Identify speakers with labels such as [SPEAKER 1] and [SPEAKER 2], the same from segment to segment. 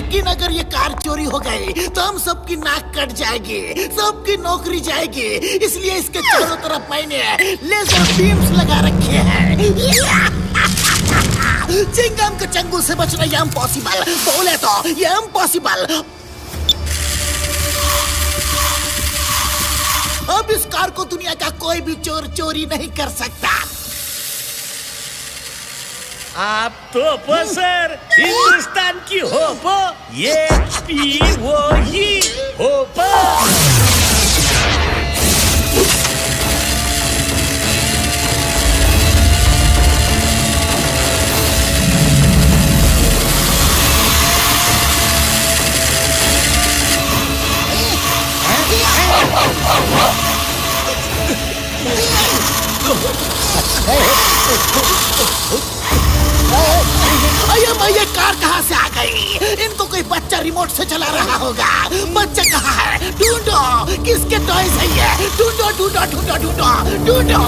[SPEAKER 1] लेकिन अगर ये कार चोरी हो गई तो हम सबकी नाक कट जाएगी, सबकी नौकरी जाएगी। इसलिए इसके चारों तरफ मैंने लेजर बीम्स लगा रखे हैं। चिंगम के चंगुल से बचना ये इम्पॉसिबल, बोले तो ये इम्पॉसिबल। अब इस कार को दुनिया का कोई भी चोर चोरी नहीं कर सकता।
[SPEAKER 2] आप तो सर हिंदुस्तान की होप, ये पी वो ही होप।
[SPEAKER 1] ये कार कहाँ से आ गई? इनको कोई बच्चा रिमोट से चला रहा होगा। बच्चा कहाँ है? ढूंढो, किसके टॉयज है ये? ढूंढो ढूंढो ढूंढो ढूंढो ढूंढो।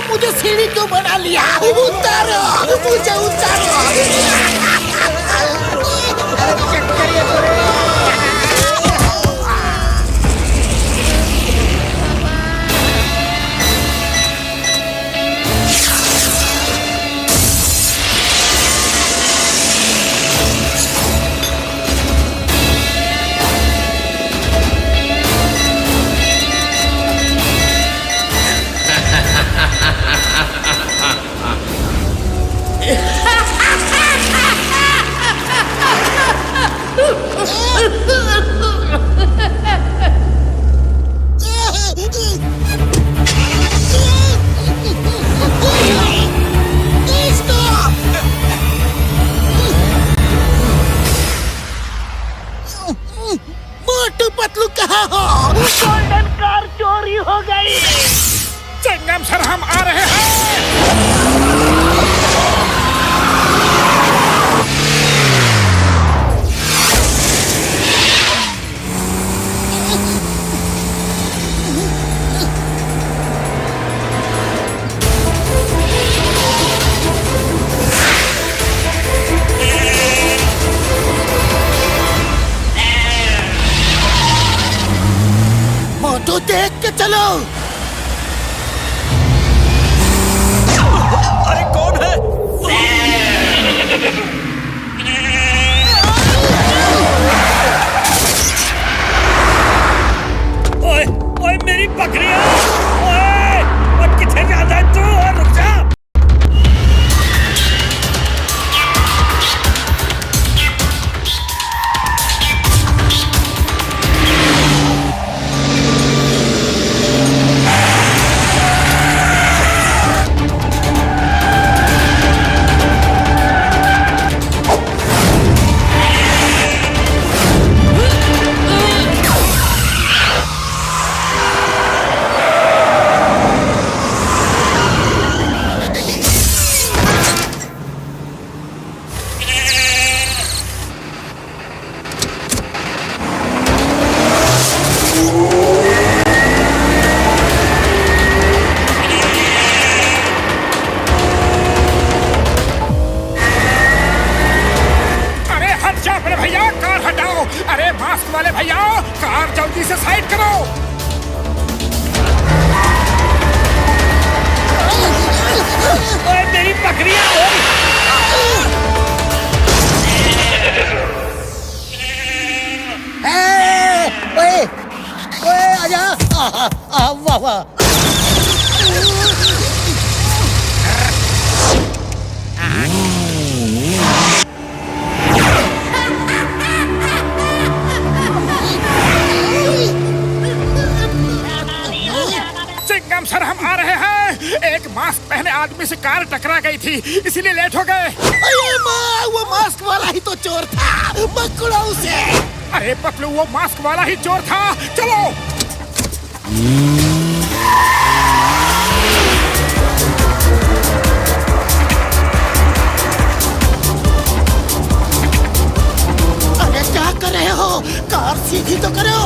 [SPEAKER 1] मुझे सीढ़ी क्यों बना लिया? उतारो, मुझे उतारो। मोटू पतलू कहाँ हो? गोल्डन कार चोरी हो गई।
[SPEAKER 2] चिंगम सर हम आ रहे हैं।
[SPEAKER 1] मोटू देख के चलो।
[SPEAKER 2] अरे कौन है? ओए ओए मेरी बकरियां! ओए और किथे जाता है तू? रुक जा। चिंगम सर, हम आ रहे हैं। एक मास्क पहने आदमी से कार टकरा गई थी, इसीलिए लेट हो गए।
[SPEAKER 1] अरे माँ, वो मास्क वाला ही तो चोर था, पकड़ो उसे।
[SPEAKER 2] अरे पतलू, वो मास्क वाला ही चोर था। चलो।
[SPEAKER 1] अरे क्या कर रहे हो? कार सीधी तो करो।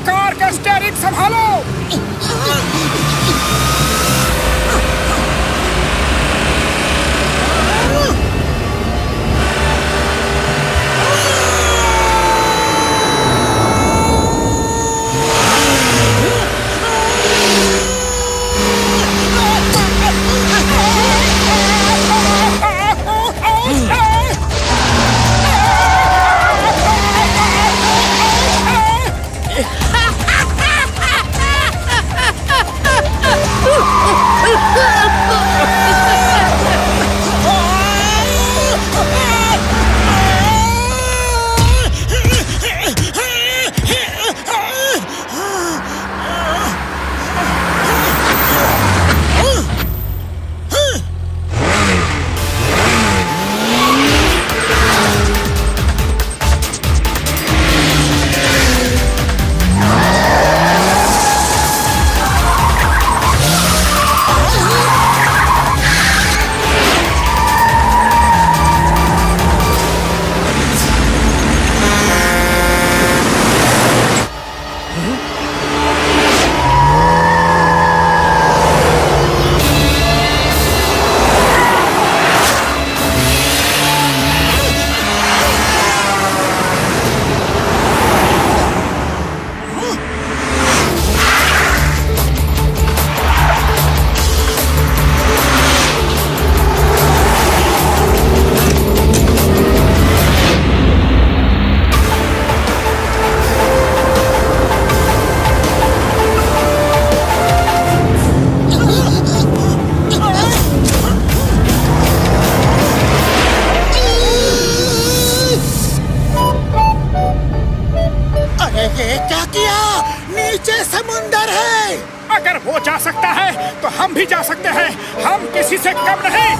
[SPEAKER 2] कार का स्टीयरिंग संभालो। अगर वो जा सकता है तो हम भी जा सकते हैं। हम किसी से कम नहीं।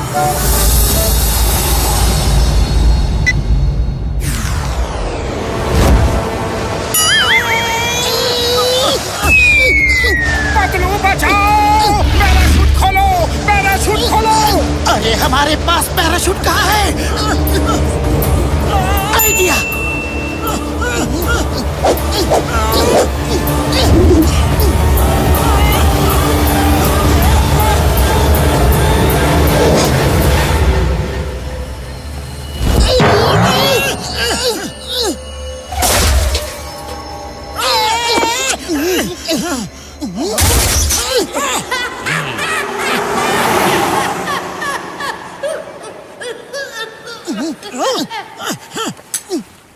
[SPEAKER 2] पतलू बचाओ, पैराशूट खोलो, पैराशूट खोलो।
[SPEAKER 1] अरे हमारे पास पैराशूट कहाँ है? आइडिया।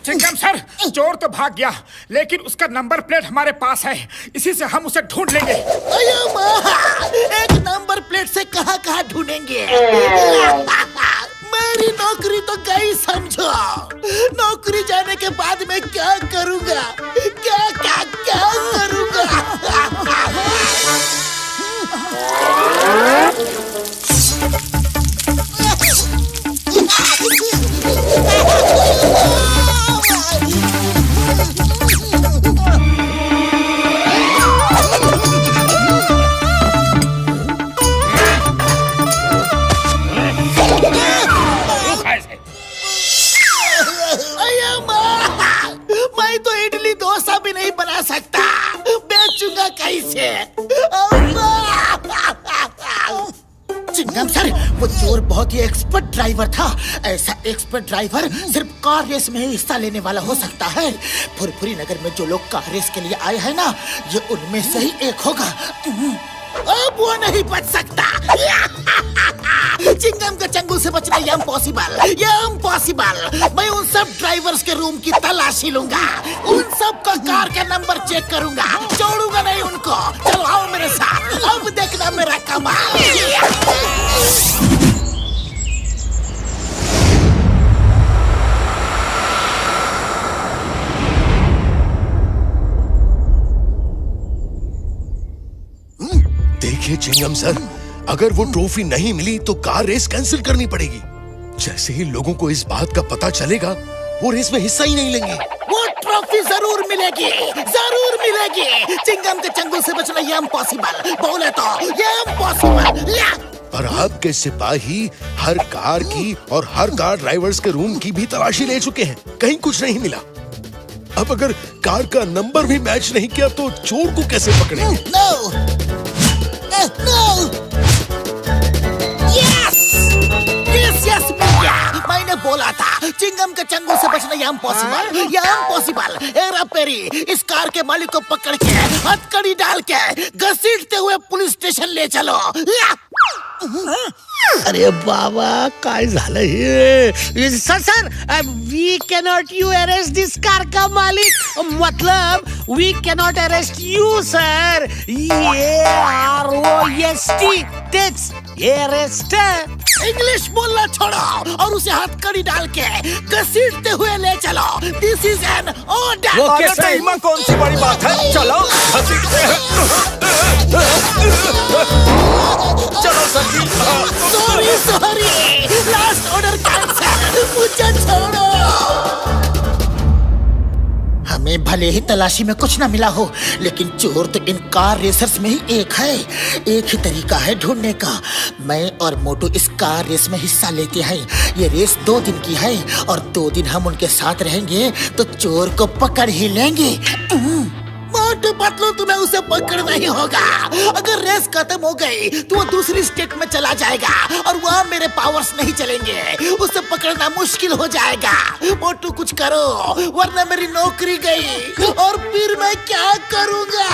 [SPEAKER 2] चिंगम सर, चोर तो भाग गया, लेकिन उसका नंबर प्लेट हमारे पास है। इसी से हम उसे ढूंढ लेंगे।
[SPEAKER 1] अयो माँ, एक नंबर प्लेट से कहाँ ढूंढेंगे? मेरी नौकरी तो गई समझो। नौकरी जाने के बाद मैं क्या करूँगा? क्या करूँगा? वो चोर बहुत ही एक्सपर्ट ड्राइवर था। ऐसा एक्सपर्ट ड्राइवर सिर्फ कार रेस में ही हिस्सा लेने वाला हो सकता है। फुरफुरी नगर में जो लोग कार रेस के लिए आए हैं ना, ये उनमें से ही एक होगा। अब वो नहीं बच सकता। चिंगम के चंगुल से बचना ये इम्पॉसिबल। मैं उन सब ड्राइवर्स के रूम की तलाशी लूंगा, उन सब का कार का नंबर चेक करूंगा, छोड़ूंगा नहीं उनको। चलो आओ मेरे साथ, अब देखना मेरा कमाल।
[SPEAKER 3] देखिए चिंगम सर, अगर वो ट्रॉफी नहीं मिली तो कार रेस कैंसिल करनी पड़ेगी। जैसे ही लोगों को इस बात का पता चलेगा, वो रेस में हिस्सा ही नहीं लेंगे।
[SPEAKER 1] वो ट्रॉफी जरूर मिलेगी। चिंगम के चंगुल से बचना ये इम्पॉसिबल। बोले तो ये इम्पॉसिबल।
[SPEAKER 3] पर आपके सिपाही हर कार की और हर कार ड्राइवर्स के रूम की भी तलाशी ले चुके हैं, कहीं कुछ नहीं मिला। अब अगर कार का नंबर भी मैच नहीं किया तो चोर को कैसे पकड़ेंगे?
[SPEAKER 1] यस भैया, मैंने बोला था चिंगम के चंगुल से बचना ये इम्पॉसिबल। हेरा फेरी इस कार के मालिक को पकड़ के हथकड़ी डाल के घसीटते हुए पुलिस स्टेशन ले चलो।
[SPEAKER 4] अरे बाबा, काय झालं हे? Sir we cannot you arrest this car का मालिक, मतलब we cannot arrest you sir. AROST, तेच अरेस्ट।
[SPEAKER 1] इंग्लिश बोलना छोड़ो और उसे हथकड़ी डाल के घसीटते हुए ले चलो। This is an order.
[SPEAKER 2] Okay sir, इसमें कौन सी बड़ी बात है? चलो चलो sir ji.
[SPEAKER 1] Sorry, last order cancel. मुझे छोड़ो। हमें भले ही तलाशी में कुछ ना मिला हो, लेकिन चोर तो इन कार रेसर्स में ही एक है। एक ही तरीका है ढूंढने का। मैं और मोटू इस कार रेस में हिस्सा लेते हैं। ये रेस 2 दिन की है और 2 दिन हम उनके साथ रहेंगे तो चोर को पकड़ ही लेंगे। मोटू पतलू, तुम्हें उसे पकड़ना ही होगा। अगर रेस खत्म हो गई तो वो दूसरी स्टेट में चला जाएगा और वहाँ मेरे पावर्स नहीं चलेंगे। उसे पकड़ना मुश्किल हो जाएगा। मोटू कुछ करो, वरना मेरी नौकरी गई और फिर मैं क्या करूँगा?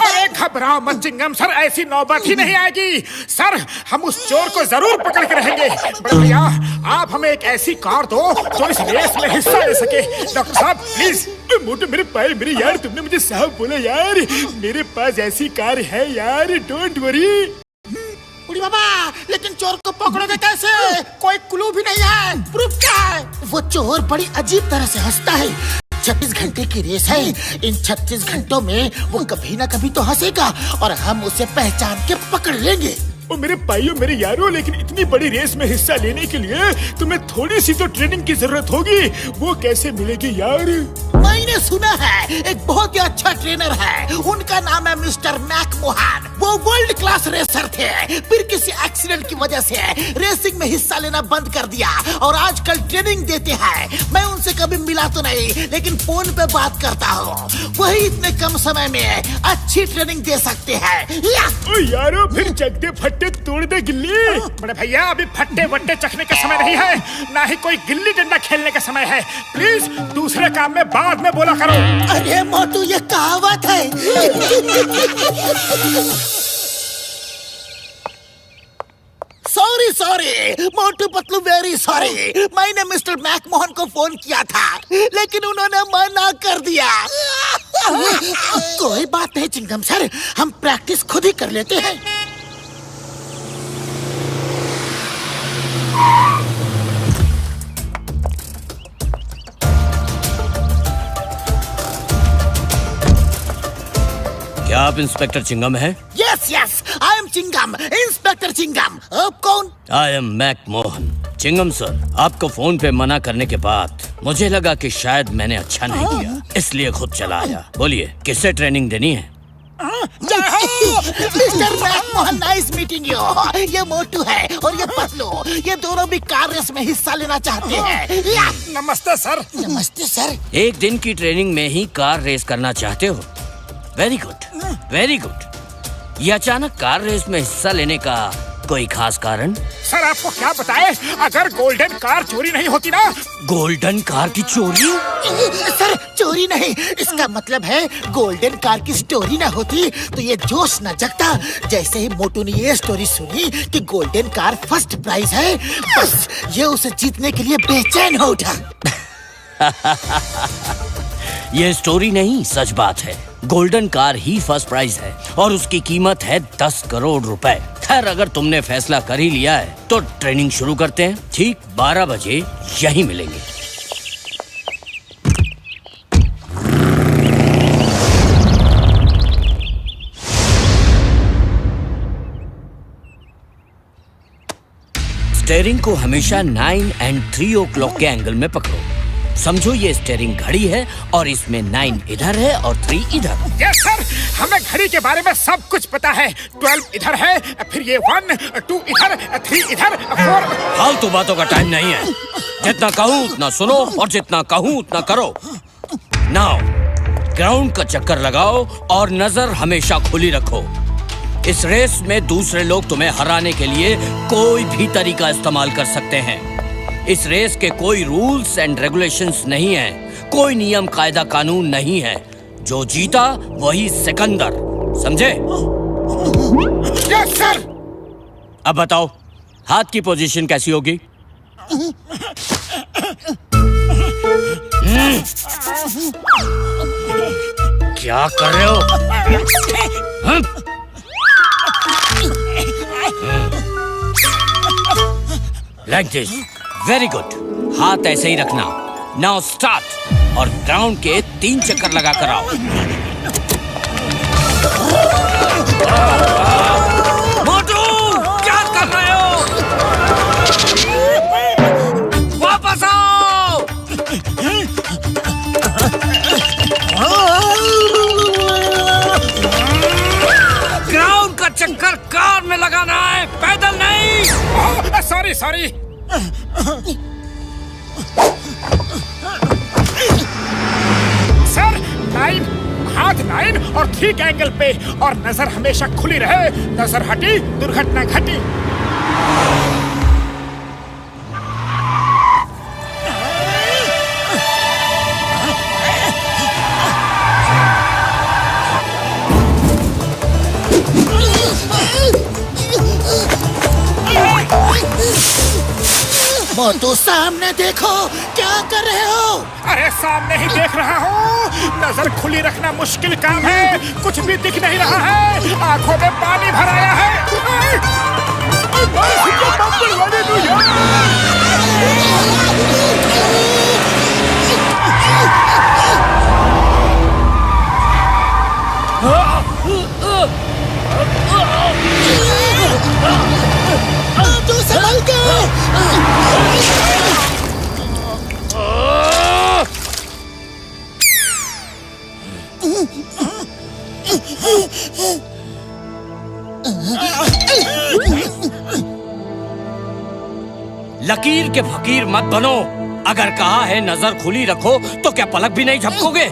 [SPEAKER 2] अरे घबराओ मत चिंगम सर, ऐसी नौबत ही नहीं आएगी। सर, हम उस चोर को जरूर पकड़ के रहेंगे। बड़े भैया, आप हमें एक ऐसी कार दो जो इस रेस में हिस्सा ले सके। डॉक्टर साहब प्लीज। मोटू मेरे पैर, मेरे यार, तुमने मुझे साहब बोला यार। मेरे पास ऐसी कार है यार, डोंट वरी।
[SPEAKER 1] बुढ़ी बाबा, लेकिन चोर को पकड़ोगे कैसे? कोई क्लू भी नहीं है, प्रूफ क्या है? वो चोर बड़ी अजीब तरह से हंसता है। 36 घंटे की रेस है। इन 36 घंटों में वो कभी ना कभी तो हंसेगा और हम उसे पहचान के पकड़ लेंगे।
[SPEAKER 2] ओ मेरे भाइयों, मेरे यारों, लेकिन इतनी बड़ी रेस में हिस्सा लेने के लिए तुम्हें थोड़ी सी तो ट्रेनिंग की जरूरत होगी। वो कैसे मिलेगी यार?
[SPEAKER 1] मैंने सुना है एक बहुत ही अच्छा ट्रेनर है, उनका नाम है मिस्टर मैकमोहन। वो वर्ल्ड क्लास रेसर थे, फिर किसी एक्सीडेंट की वजह से रेसिंग में हिस्सा लेना बंद कर दिया और आजकल ट्रेनिंग देते हैं। मैं उनसे कभी मिला तो नहीं, लेकिन फोन पे बात करता हूँ। वही इतने कम समय में अच्छी ट्रेनिंग दे सकते हैं।
[SPEAKER 2] ओ यारो, फिर चकते फट्टे तोड़ दे गिल्ली। बड़े भैया, अभी फट्टे वट्टे चखने का समय नहीं है, ना ही कोई गिल्ली डंडा खेलने का समय है। प्लीज दूसरे काम में बाद में बोला करो।
[SPEAKER 1] अरे मोटू, ये कहावत है। Sorry Motu Patlu, very sorry. मैंने मिस्टर मैकमोहन को फोन किया था, लेकिन उन्होंने मना कर दिया। कोई बात नहीं चिंगम सर, हम प्रैक्टिस खुद ही कर लेते हैं।
[SPEAKER 4] क्या आप इंस्पेक्टर चिंगम हैं?
[SPEAKER 1] Yes, I am Chingum, inspector Chingum. आप कौन?
[SPEAKER 5] I am Mac Mohan. Chingum sir, आपको फोन पे मना करने के बाद मुझे लगा कि शायद मैंने अच्छा नहीं किया, इसलिए खुद चला आया। बोलिए, किससे ट्रेनिंग देनी है?
[SPEAKER 1] Mister McMahon, nice meeting you. ये मोटू है और ये पतलू, ये दोनों भी कार रेस में हिस्सा लेना चाहते हैं।
[SPEAKER 2] नमस्ते सर।
[SPEAKER 1] नमस्ते सर।
[SPEAKER 5] एक दिन की ट्रेनिंग में ही कार रेस करना चाहते हो? Very good, very good. ये अचानक कार रेस में हिस्सा लेने का कोई खास कारण?
[SPEAKER 2] सर आपको क्या बताए, अगर गोल्डन कार चोरी नहीं होती ना।
[SPEAKER 5] गोल्डन कार की चोरी?
[SPEAKER 1] सर चोरी नहीं, इसका मतलब है गोल्डन कार की स्टोरी ना होती तो ये जोश न जगता। जैसे ही मोटू ने ये स्टोरी सुनी कि गोल्डन कार फर्स्ट प्राइज है, बस ये उसे जीतने के लिए बेचैन हो उठा।
[SPEAKER 5] ये स्टोरी नहीं, सच बात है। गोल्डन कार ही फर्स्ट प्राइज है और उसकी कीमत है 10 करोड़ रुपए। खैर, अगर तुमने फैसला कर ही लिया है तो ट्रेनिंग शुरू करते हैं। ठीक 12 बजे यहीं मिलेंगे। स्टीयरिंग को हमेशा 9 और 3 o'clock के एंगल में पकड़ो। समझो ये स्टीयरिंग घड़ी है और इसमें 9 इधर है और 3 इधर।
[SPEAKER 2] यस सर, हमें घड़ी के बारे में सब कुछ पता है। 12 इधर है, फिर ये 1, 2 इधर, 3 इधर, 4।
[SPEAKER 5] फालतू बातों का टाइम नहीं है। जितना कहूँ उतना सुनो और जितना कहूँ उतना करो। नाउ ग्राउंड का चक्कर लगाओ और नजर हमेशा खुली रखो। इस रेस में दूसरे लोग तुम्हें हराने के लिए कोई भी तरीका इस्तेमाल कर सकते हैं। इस रेस के कोई रूल्स एंड रेगुलेशंस नहीं है, कोई नियम कायदा कानून नहीं है। जो जीता वही सिकंदर, समझे?
[SPEAKER 2] Yes sir.
[SPEAKER 5] अब बताओ, हाथ की पोजीशन कैसी होगी? क्या कर रहे हो? Like this, very good. हाथ ऐसे ही रखना। नाउ स्टार्ट और ग्राउंड के 3 चक्कर लगा कर आओ। मोटू, क्या कर रहे हो? वापस आओ। ग्राउंड का चक्कर कार में लगाना है, पैदल नहीं।
[SPEAKER 2] Sorry sorry. सर 9, हाथ 9 और 3 के एंगल पे, और नजर हमेशा खुली रहे। नजर हटी, दुर्घटना घटी।
[SPEAKER 1] मोटू सामने देखो, क्या कर रहे हो?
[SPEAKER 2] अरे सामने ही देख रहा हूँ। नजर खुली रखना मुश्किल काम है, कुछ भी दिख नहीं रहा है, आंखों में पानी भर आया है।
[SPEAKER 1] मोटू संभल के।
[SPEAKER 5] लकीर के फकीर मत बनो। अगर कहा है नजर खुली रखो तो क्या पलक भी नहीं झपकोगे?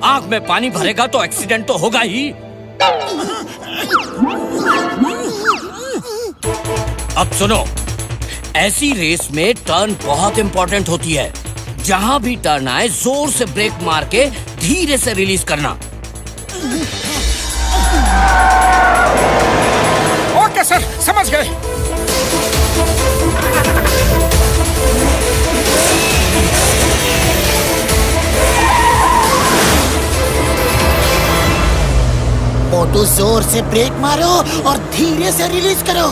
[SPEAKER 5] आंख में पानी भरेगा तो एक्सीडेंट तो होगा ही। अब सुनो, ऐसी रेस में टर्न बहुत इंपॉर्टेंट होती है। जहां भी टर्न आए जोर से ब्रेक मार के धीरे से रिलीज करना।
[SPEAKER 2] ओके सर, समझ गए।
[SPEAKER 1] मोटू जोर से ब्रेक मारो और धीरे से रिलीज करो।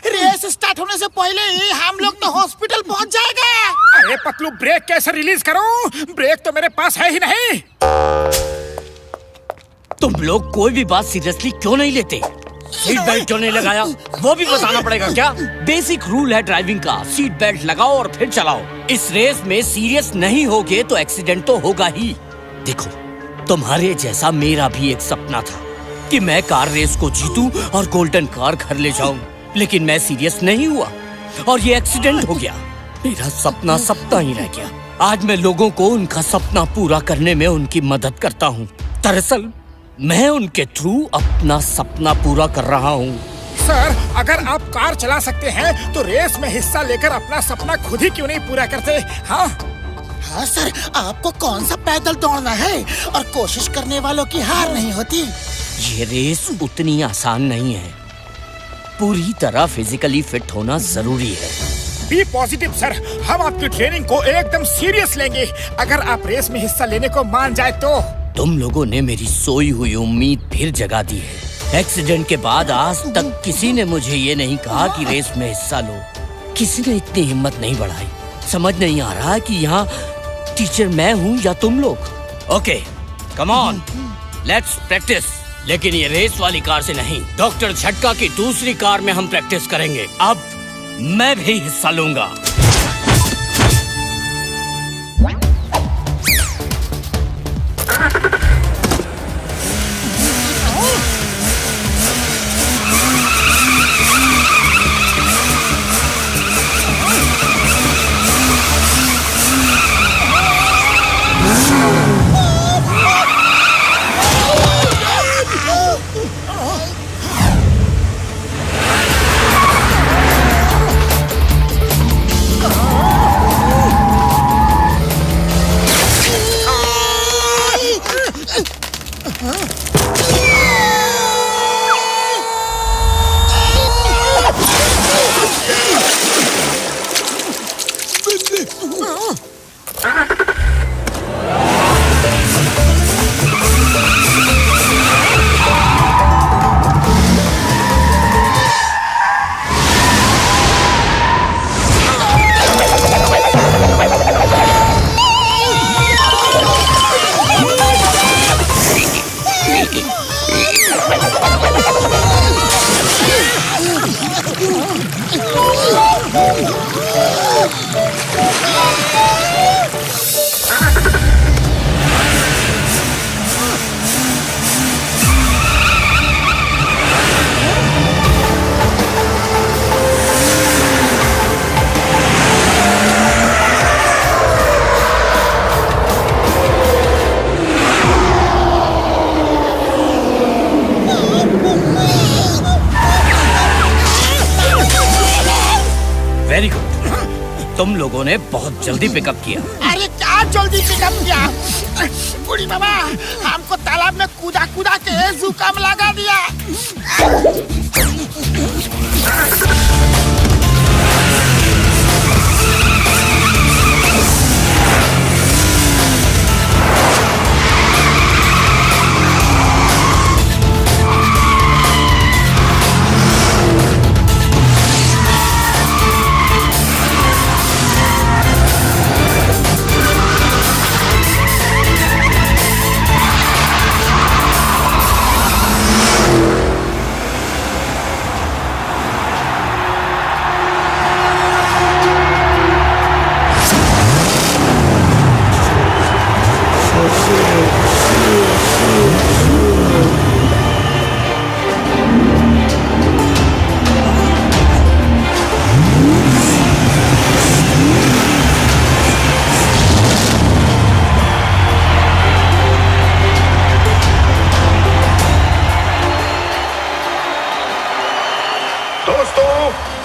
[SPEAKER 1] रेस स्टार्ट होने से पहले ही हम लोग तो होश हॉस्पिटल पहुंच जाएगा।
[SPEAKER 2] अरे पतलू, ब्रेक कैसे रिलीज करूं? ब्रेक तो मेरे पास है ही नहीं।
[SPEAKER 5] तुम लोग कोई भी बात सीरियसली क्यों नहीं लेते? सीट बेल्ट क्यों नहीं लगाया, वो भी बताना पड़ेगा क्या? बेसिक रूल है ड्राइविंग का, सीट बेल्ट लगाओ और फिर चलाओ। इस रेस में सीरियस नहीं होगे तो एक्सीडेंट तो होगा ही। देखो, तुम्हारे जैसा मेरा भी एक सपना था कि मैं कार रेस को जीतूं और गोल्डन कार घर ले जाऊं, लेकिन मैं सीरियस नहीं हुआ और ये एक्सीडेंट हो गया। मेरा सपना सपना ही रह गया। आज मैं लोगों को उनका सपना पूरा करने में उनकी मदद करता हूँ। दरअसल मैं उनके थ्रू अपना सपना पूरा कर रहा हूँ।
[SPEAKER 2] सर, अगर आप कार चला सकते हैं तो रेस में हिस्सा लेकर अपना सपना खुद ही क्यों नहीं पूरा करते? हाँ
[SPEAKER 1] हाँ सर, आपको कौन सा पैदल दौड़ना है और कोशिश करने वालों की हार नहीं होती।
[SPEAKER 5] ये रेस उतनी आसान नहीं है। पूरी तरह फिजिकली फिट होना जरूरी है।
[SPEAKER 2] बी पॉजिटिव सर, हम आपकी ट्रेनिंग को एकदम सीरियस लेंगे। अगर आप रेस में हिस्सा लेने को मान जाए तो।
[SPEAKER 5] तुम लोगों ने मेरी सोई हुई उम्मीद फिर जगा दी है। एक्सीडेंट के बाद आज तक किसी ने मुझे ये नहीं कहा कि रेस में हिस्सा लो। किसी ने इतनी हिम्मत नहीं बढ़ाई। समझ नहीं आ रहा कि यहाँ टीचर मैं हूँ या तुम लोग। Okay, come on, let's practice. लेकिन ये रेस वाली कार से नहीं, डॉक्टर झटका की दूसरी कार में हम प्रैक्टिस करेंगे। अब मैं भी हिस्सा लूंगा। वेरी गुड, तुम लोगों ने बहुत जल्दी पिकअप किया।
[SPEAKER 1] अरे क्या जल्दी पिकअप किया? बूढ़ी बाबा, हमको तालाब में कूदा कूदा के जुकाम लगा दिया।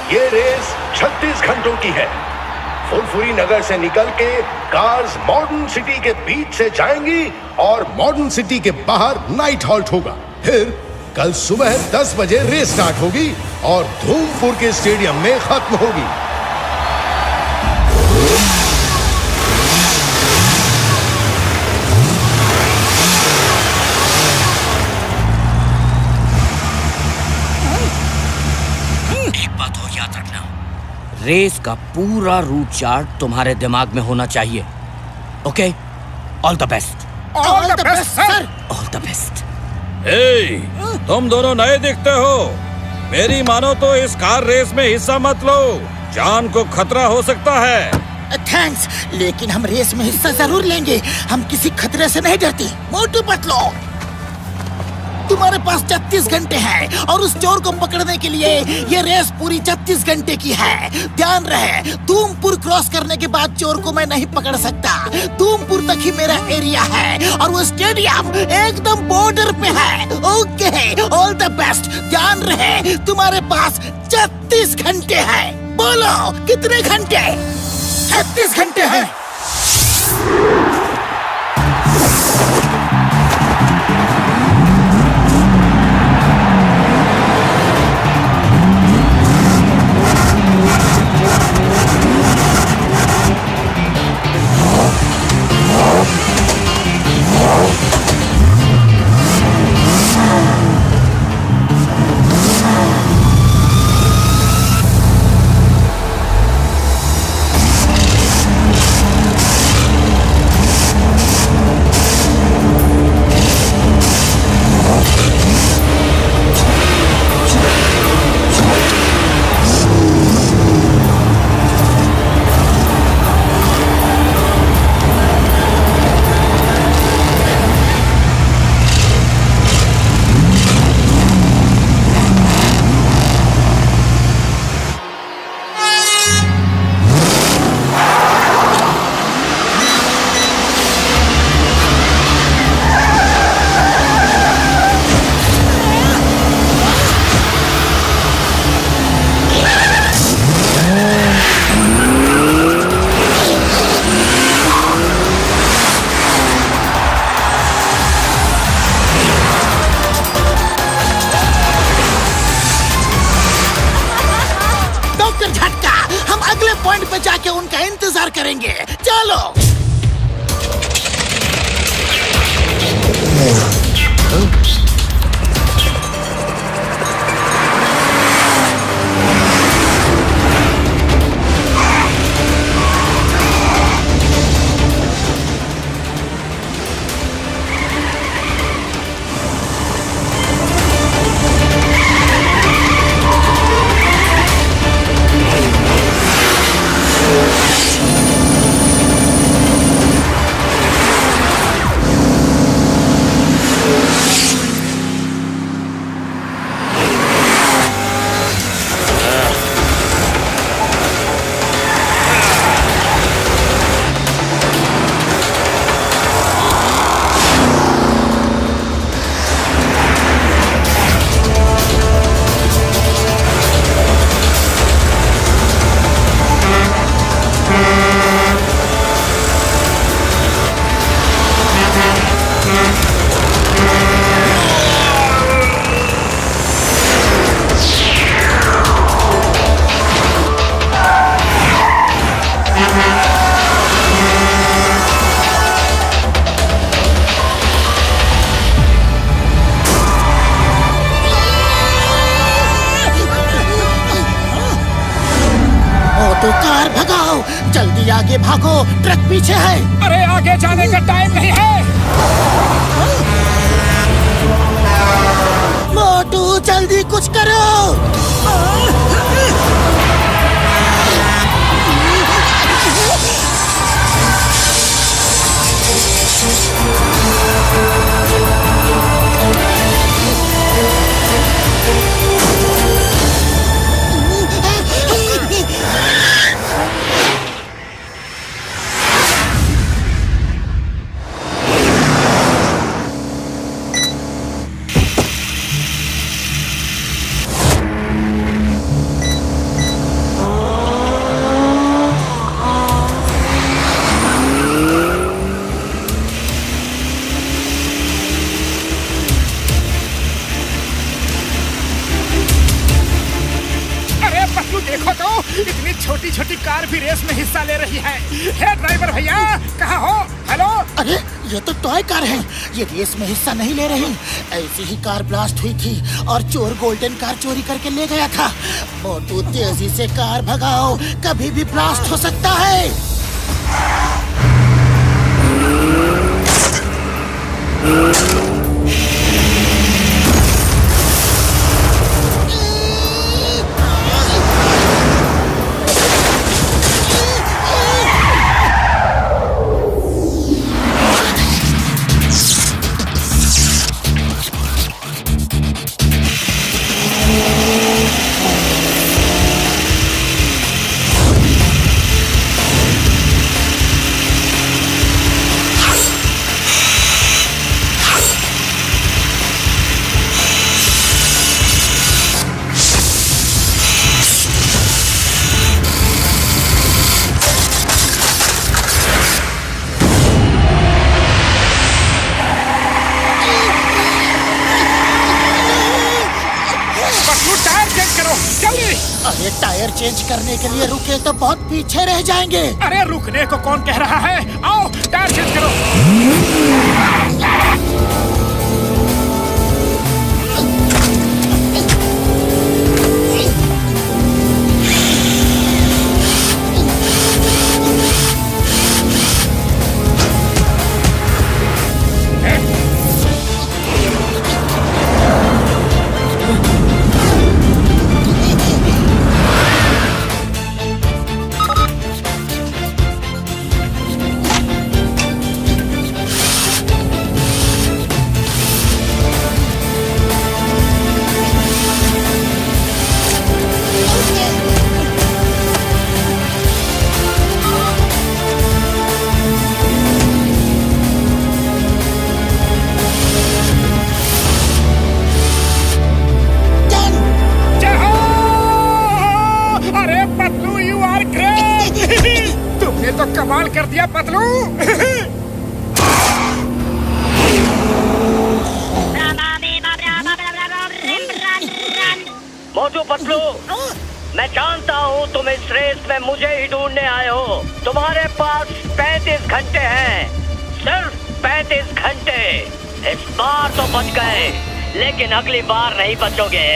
[SPEAKER 3] ये रेस 36 घंटों की है। फुलफुरी नगर से निकल के कार्स मॉडर्न सिटी के बीच से जाएंगी और मॉडर्न सिटी के बाहर नाइट हॉल्ट होगा। फिर कल सुबह 10 बजे रेस स्टार्ट होगी और धूमपुर के स्टेडियम में खत्म होगी।
[SPEAKER 5] रेस का पूरा रूट चार्ट तुम्हारे दिमाग में होना चाहिए। Okay, all the best.
[SPEAKER 2] All the best sir.
[SPEAKER 5] All the best.
[SPEAKER 6] Hey, तुम दोनों नए दिखते हो। मेरी मानो तो इस कार रेस में हिस्सा मत लो, जान को खतरा हो सकता है।
[SPEAKER 1] थैंक्स, लेकिन हम रेस में हिस्सा जरूर लेंगे। हम किसी खतरे से नहीं डरते। मोटू पतलू, तुम्हारे पास 36 घंटे हैं और उस चोर को पकड़ने के लिए ये रेस पूरी 36 घंटे की है। ध्यान रहे, धूमपुर क्रॉस करने के बाद चोर को मैं नहीं पकड़ सकता। धूमपुर तक ही मेरा एरिया है और वो स्टेडियम एकदम बॉर्डर पे है। Okay, all the best. ध्यान रहे, तुम्हारे पास 36 घंटे हैं। बोलो कितने घंटे? 36 घंटे हैं। पॉइंट पे जाके उनका इंतजार करेंगे। चलो। तो कार भगाओ, जल्दी आगे भागो, ट्रक पीछे है।
[SPEAKER 2] अरे आगे जाने का टाइम नहीं है।
[SPEAKER 1] मोटू जल्दी कुछ करो।
[SPEAKER 2] देखो तो इतनी छोटी-छोटी कार भी रेस में हिस्सा ले रही है। हे ड्राइवर भैया, कहाँ हो? हेलो।
[SPEAKER 1] अरे ये तो टॉय कार है, ये रेस में हिस्सा नहीं ले रही। ऐसी ही कार ब्लास्ट हुई थी और चोर गोल्डन कार चोरी करके ले गया था। मोटू तेजी से कार भगाओ, कभी भी ब्लास्ट हो सकता है।
[SPEAKER 2] पतलू टायर चेंज करो जल्दी।
[SPEAKER 1] अरे टायर चेंज करने के लिए रुके तो बहुत पीछे रह जाएंगे।
[SPEAKER 2] अरे रुकने को कौन कह रहा है, आओ टायर चेंज करो। जय हो! अरे पतलू यू आर ग्रेट। तुमने तो कमाल कर दिया पतलू।
[SPEAKER 7] मोटू पतलू, मैं जानता हूँ तुम इस रेस में मुझे ही ढूंढने आए हो। तुम्हारे पास 35 घंटे हैं, सिर्फ 35 घंटे। इस बार तो बच गए, लेकिन अगली बार नहीं बचोगे।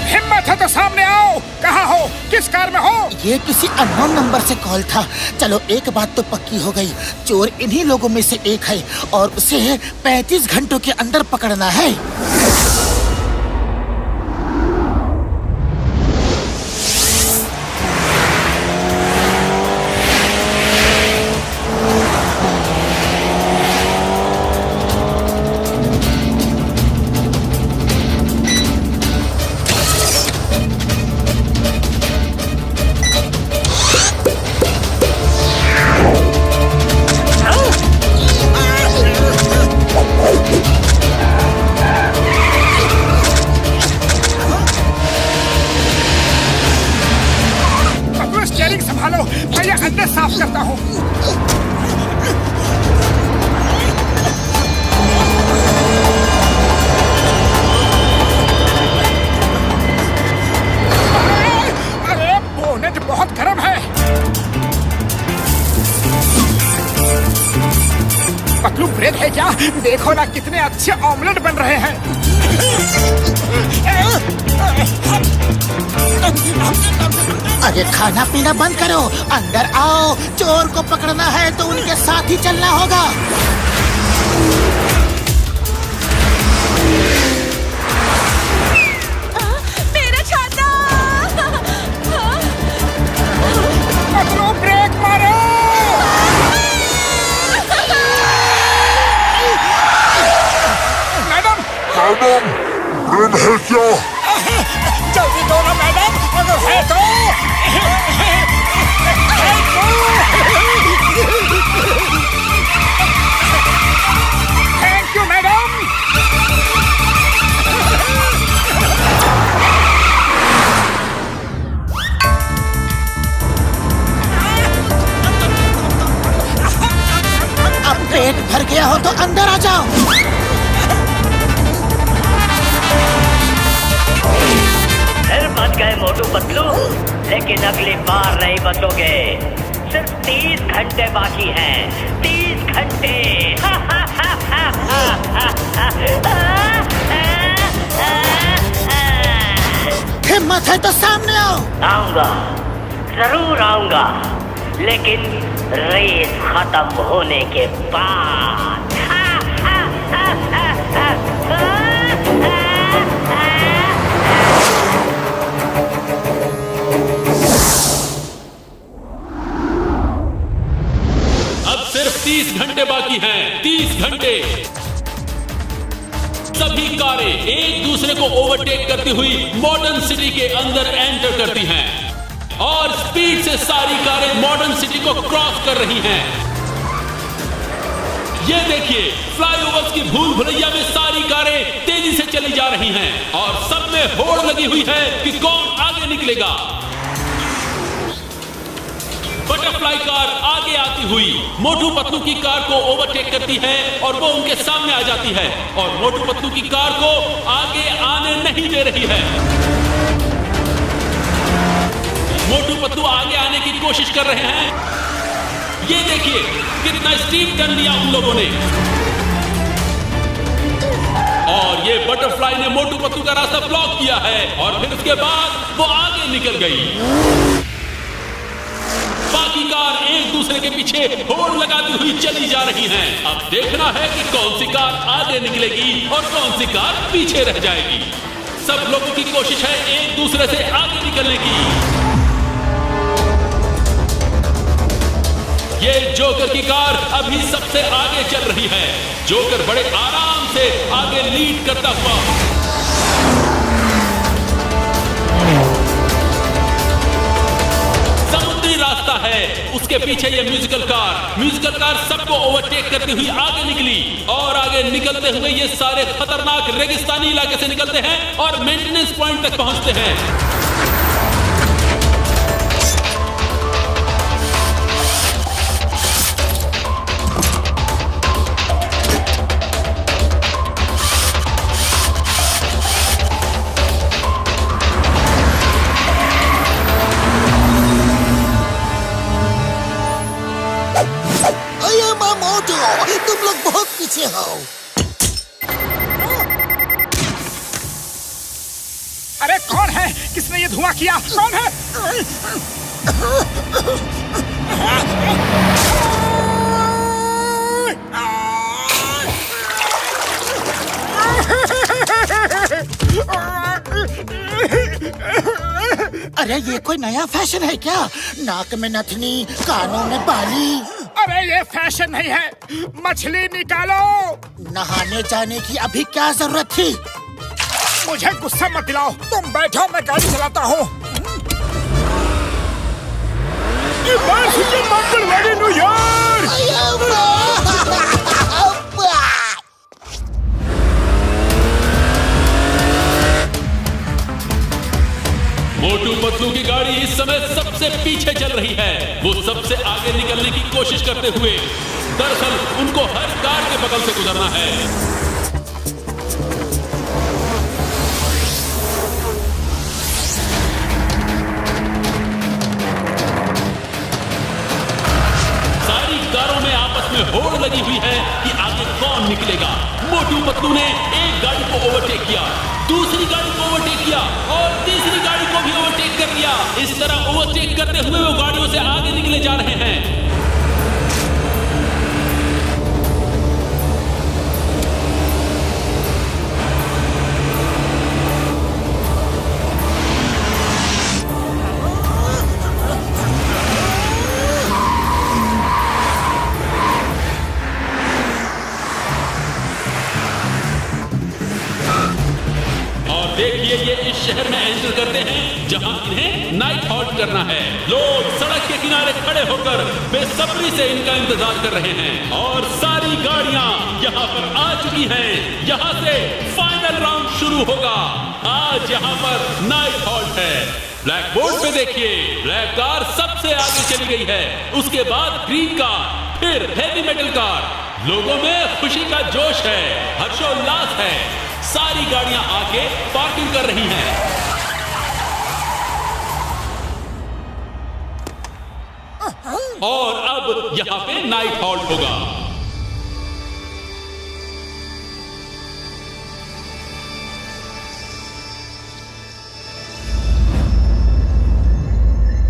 [SPEAKER 2] हिम्मत है तो सामने आओ। कहाँ हो, किस कार में हो?
[SPEAKER 1] ये किसी अननोन नंबर से कॉल था। चलो एक बात तो पक्की हो गई, चोर इन्हीं लोगों में से एक है और उसे 35 घंटों के अंदर पकड़ना है।
[SPEAKER 2] पतलू स्टीयरिंग संभालो, मैं ये अंदर साफ करता हूँ। अरे बोनेट बहुत गर्म है। पतलू ब्रेक है क्या? देखो ना कितने अच्छे ऑमलेट बन रहे हैं।
[SPEAKER 1] अरे खाना पीना बंद करो, अंदर आओ। चोर को पकड़ना है तो उनके साथ ही चलना होगा।
[SPEAKER 8] मेरा छाता!
[SPEAKER 2] पतलू ब्रेक मारो। मैडम जल्दी दो ना मैडम, अगर है तो। Thank you madam.
[SPEAKER 1] अब पेट भर गया हो तो अंदर आ जाओ।
[SPEAKER 7] फिर बच गए मोटू पतलू। लेकिन अगली बार नहीं बचोगे। सिर्फ 30 घंटे बाकी हैं। 30 घंटे।
[SPEAKER 1] हिम्मत है तो सामने आओ।
[SPEAKER 7] आऊंगा, जरूर आऊंगा, लेकिन रेस खत्म होने के बाद।
[SPEAKER 9] अब सिर्फ 30 घंटे बाकी हैं। 30 घंटे। सभी कारें एक दूसरे को ओवरटेक करती हुई मॉडर्न सिटी के अंदर एंटर करती हैं और स्पीड से सारी कारें मॉडर्न सिटी को क्रॉस कर रही हैं। ये देखिए, फ्लाईओवर्स की भूल भुलैया में सारी कारें तेजी से चली जा रही हैं और सब में होड़ लगी हुई है कि कौन आगे निकलेगा। बटरफ्लाई कार आगे आती हुई मोटू पतलू की कार को ओवरटेक करती है और वो उनके सामने आ जाती है और मोटू पतलू की कार को आगे आने नहीं दे रही है। मोटू पतलू आगे आने की कोशिश कर रहे हैं। ये देखिए कितना स्टीप टर्न लिया उन लोगों ने। और ये बटरफ्लाई ने मोटू पतलू का रास्ता ब्लॉक किया है और फिर उसके बाद वो आगे निकल गई। बाकी कार एक दूसरे के पीछे होड़ लगाती हुई चली जा रही हैं। अब देखना है कि कौन सी कार आगे निकलेगी और कौन सी कार पीछे रह जाएगी। सब लोगों की कोशिश है एक दूसरे से आगे निकलने की। ये जोकर की कार अभी सबसे आगे चल रही है। जोकर बड़े आराम से आगे लीड करता हुआ। समुद्री रास्ता है, उसके पीछे ये म्यूजिकल कार सबको ओवरटेक करती हुई आगे निकली और आगे निकलते हुए ये सारे खतरनाक रेगिस्तानी इलाके से निकलते हैं और मेंटेनेंस पॉइंट तक पहुंचते हैं।
[SPEAKER 1] तुम लोग बहुत पीछे हो।
[SPEAKER 2] अरे कौन है? किसने ये धुआं किया? कौन है?
[SPEAKER 1] अरे ये कोई नया फैशन है क्या? नाक में नथनी, कानों में बाली।
[SPEAKER 2] अरे ये फैशन नहीं है, मछली निकालो।
[SPEAKER 1] नहाने जाने की अभी क्या जरूरत थी?
[SPEAKER 2] मुझे गुस्सा मत दिलाओ, तुम बैठो, मैं गाड़ी चलाता हूँ। मंगलवाड़ी न्यूयॉर्क। मोटू पतलू की गाड़ी इस समय सबसे पीछे चल रही है। वो सबसे आगे निकलने की कोशिश करते हुए, दरअसल उनको हर कार के बगल से गुजरना है। सारी कारों में आपस में होड़ लगी हुई है कि आगे कौन निकलेगा। मोटू पतलू ने एक गाड़ी को ओवरटेक किया, दूसरी गाड़ी को ओवरटेक किया और तीसरी गाड़ी को भी ओवरटेक कर लिया। इस तरह ओवरटेक करते हुए वो गाड़ियों से आगे निकले जा रहे हैं। देखिए ये इस शहर में एंटर करते हैं जहां इन्हें नाइट हॉल्ट करना है। लोग सड़क के किनारे खड़े होकर बेसब्री से इनका इंतजार कर रहे हैं और सारी गाड़ियां यहां पर आ चुकी हैं। यहां से फाइनल राउंड शुरू होगा। आज यहां पर नाइट हॉल्ट है। ब्लैक बोर्ड पे देखिए, ब्लैक कार सबसे आगे चली गई है, उसके बाद ग्रीन कार, फिर हेवी मेटल कार। लोगों में खुशी का जोश है, हर्षोल्लास है। सारी गाड़ियां आके पार्किंग कर रही हैं।
[SPEAKER 9] और अब यहाँ पे नाइट हॉल्ट होगा।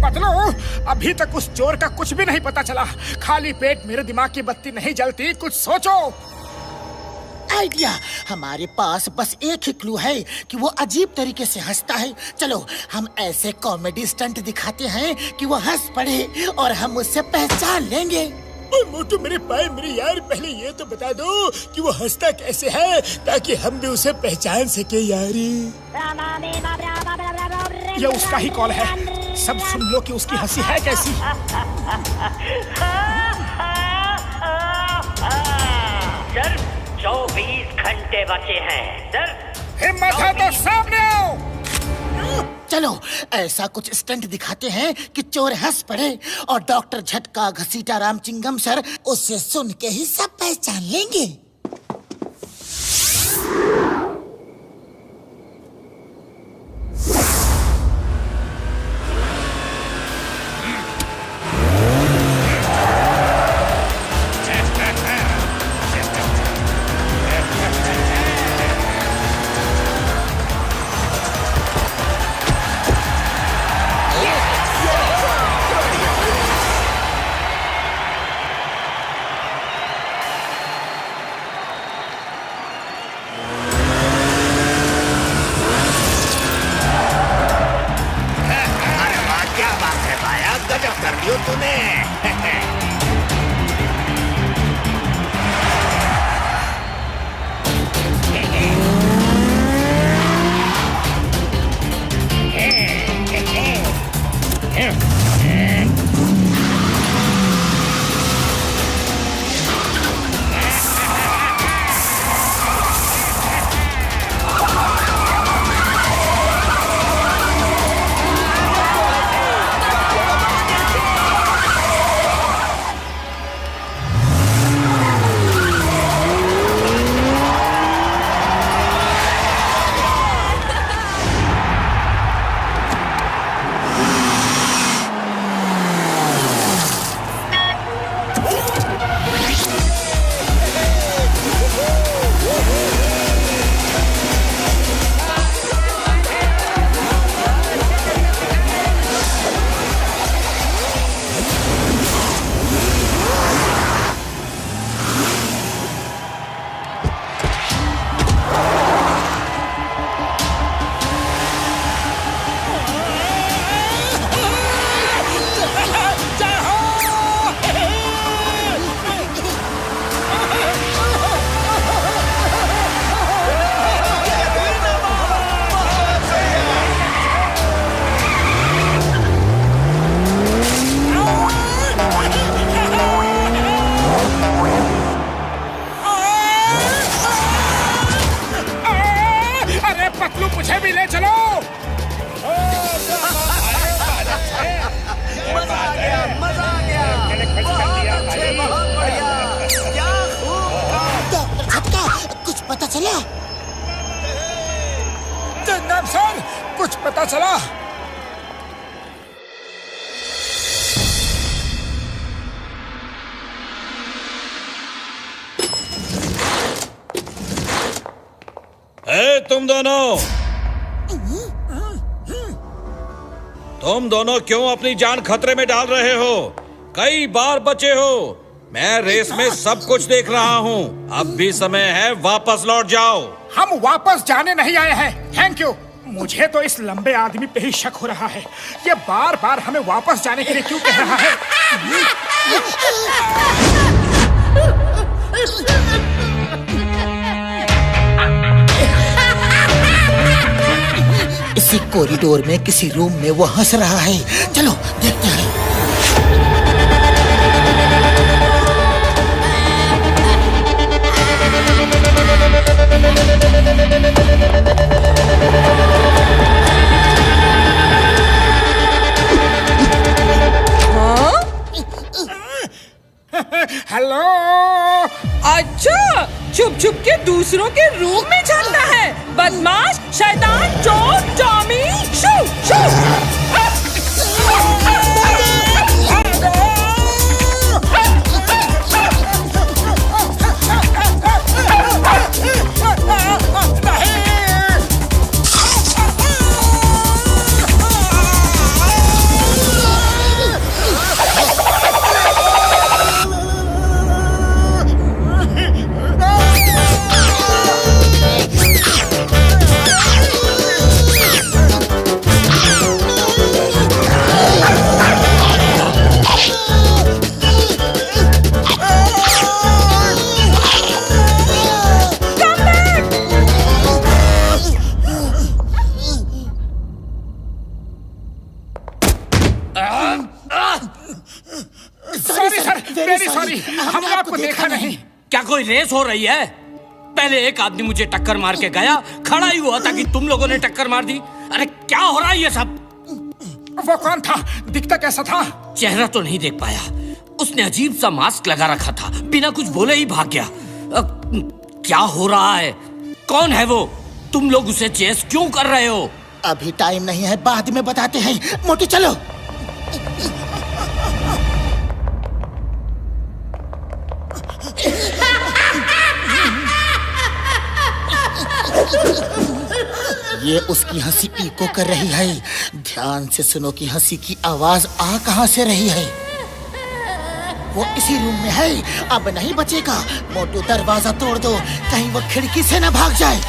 [SPEAKER 2] पतलू, अभी तक उस चोर का कुछ भी नहीं पता चला। खाली पेट मेरे दिमाग की बत्ती नहीं जलती, कुछ सोचो।
[SPEAKER 1] आइडिया, हमारे पास बस एक ही क्लू है कि वो अजीब तरीके से हंसता है। चलो हम ऐसे कॉमेडी स्टंट दिखाते हैं कि वो हंस पड़े और हम उससे पहचान लेंगे।
[SPEAKER 2] मोटू मेरे भाई मेरे यार, पहले ये तो बता दो कि वो हंसता कैसे है ताकि हम भी उसे पहचान सके यारी। ये उसका ही कॉल है, सब सुन लो कि उसकी हंसी है कैसी।
[SPEAKER 7] सर 24 घंटे बचे हैं सर।
[SPEAKER 2] हिम्मत है तो सामने आओ।
[SPEAKER 1] चलो ऐसा कुछ स्टंट दिखाते हैं कि चोर हंस पड़े और डॉक्टर झटका घसीटा राम चिंगम सर उससे सुन के ही सब पहचान लेंगे।
[SPEAKER 2] जनाब सर, कुछ पता चला?
[SPEAKER 6] तुम दोनों क्यों अपनी जान खतरे में डाल रहे हो? कई बार बचे हो। मैं रेस में सब कुछ देख रहा हूँ। अब भी समय है, वापस लौट जाओ।
[SPEAKER 2] हम वापस जाने नहीं आए हैं। Thank you. मुझे तो इस लंबे आदमी पे ही शक हो रहा है। ये बार बार हमें वापस जाने के लिए क्यों कह रहा है?
[SPEAKER 1] इसी कॉरिडोर में किसी रूम में वो हंस रहा है। चलो देखते हैं।
[SPEAKER 2] हेलो।
[SPEAKER 8] अच्छा, छुप छुप के दूसरों के रूम में जाता है। बदमाश, शैतान, चोर, टॉमी, शू शू।
[SPEAKER 2] वेरी सॉरी, हमने आपको देखा नहीं।
[SPEAKER 5] क्या कोई रेस हो रही है? पहले एक आदमी मुझे टक्कर मार के गया, खड़ा ही हुआ था कि तुम लोगों ने टक्कर मार दी। अरे क्या हो रहा है ये सब?
[SPEAKER 2] वो कौन था? दिखता कैसा था?
[SPEAKER 5] चेहरा तो नहीं देख पाया। उसने अजीब सा मास्क लगा रखा था, बिना कुछ बोले ही भाग गया। क्या हो रहा है? कौन है वो? तुम लोग उसे चेस क्यों कर रहे हो?
[SPEAKER 1] अभी टाइम नहीं है, बाद में बताते हैं। मोटू चलो। ये उसकी हंसी इको कर रही है। ध्यान से सुनो कि हंसी की आवाज आ कहां से रही है। वो इसी रूम में है, अब नहीं बचेगा। मोटू दरवाजा तोड़ दो, कहीं वो खिड़की से न भाग जाए।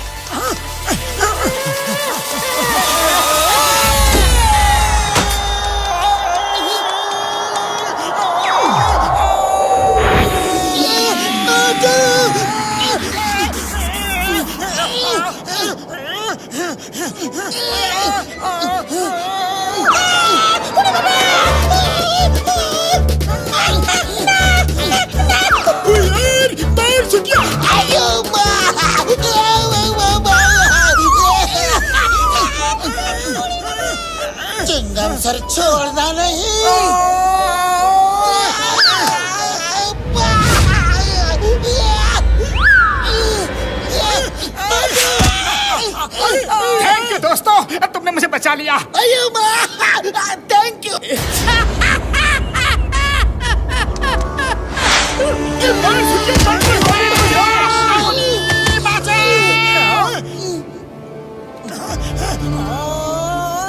[SPEAKER 1] चिंगम सर छोड़ना नहीं।
[SPEAKER 2] थैंक यू दोस्तों, तुमने मुझे बचा लिया।
[SPEAKER 1] Thank you.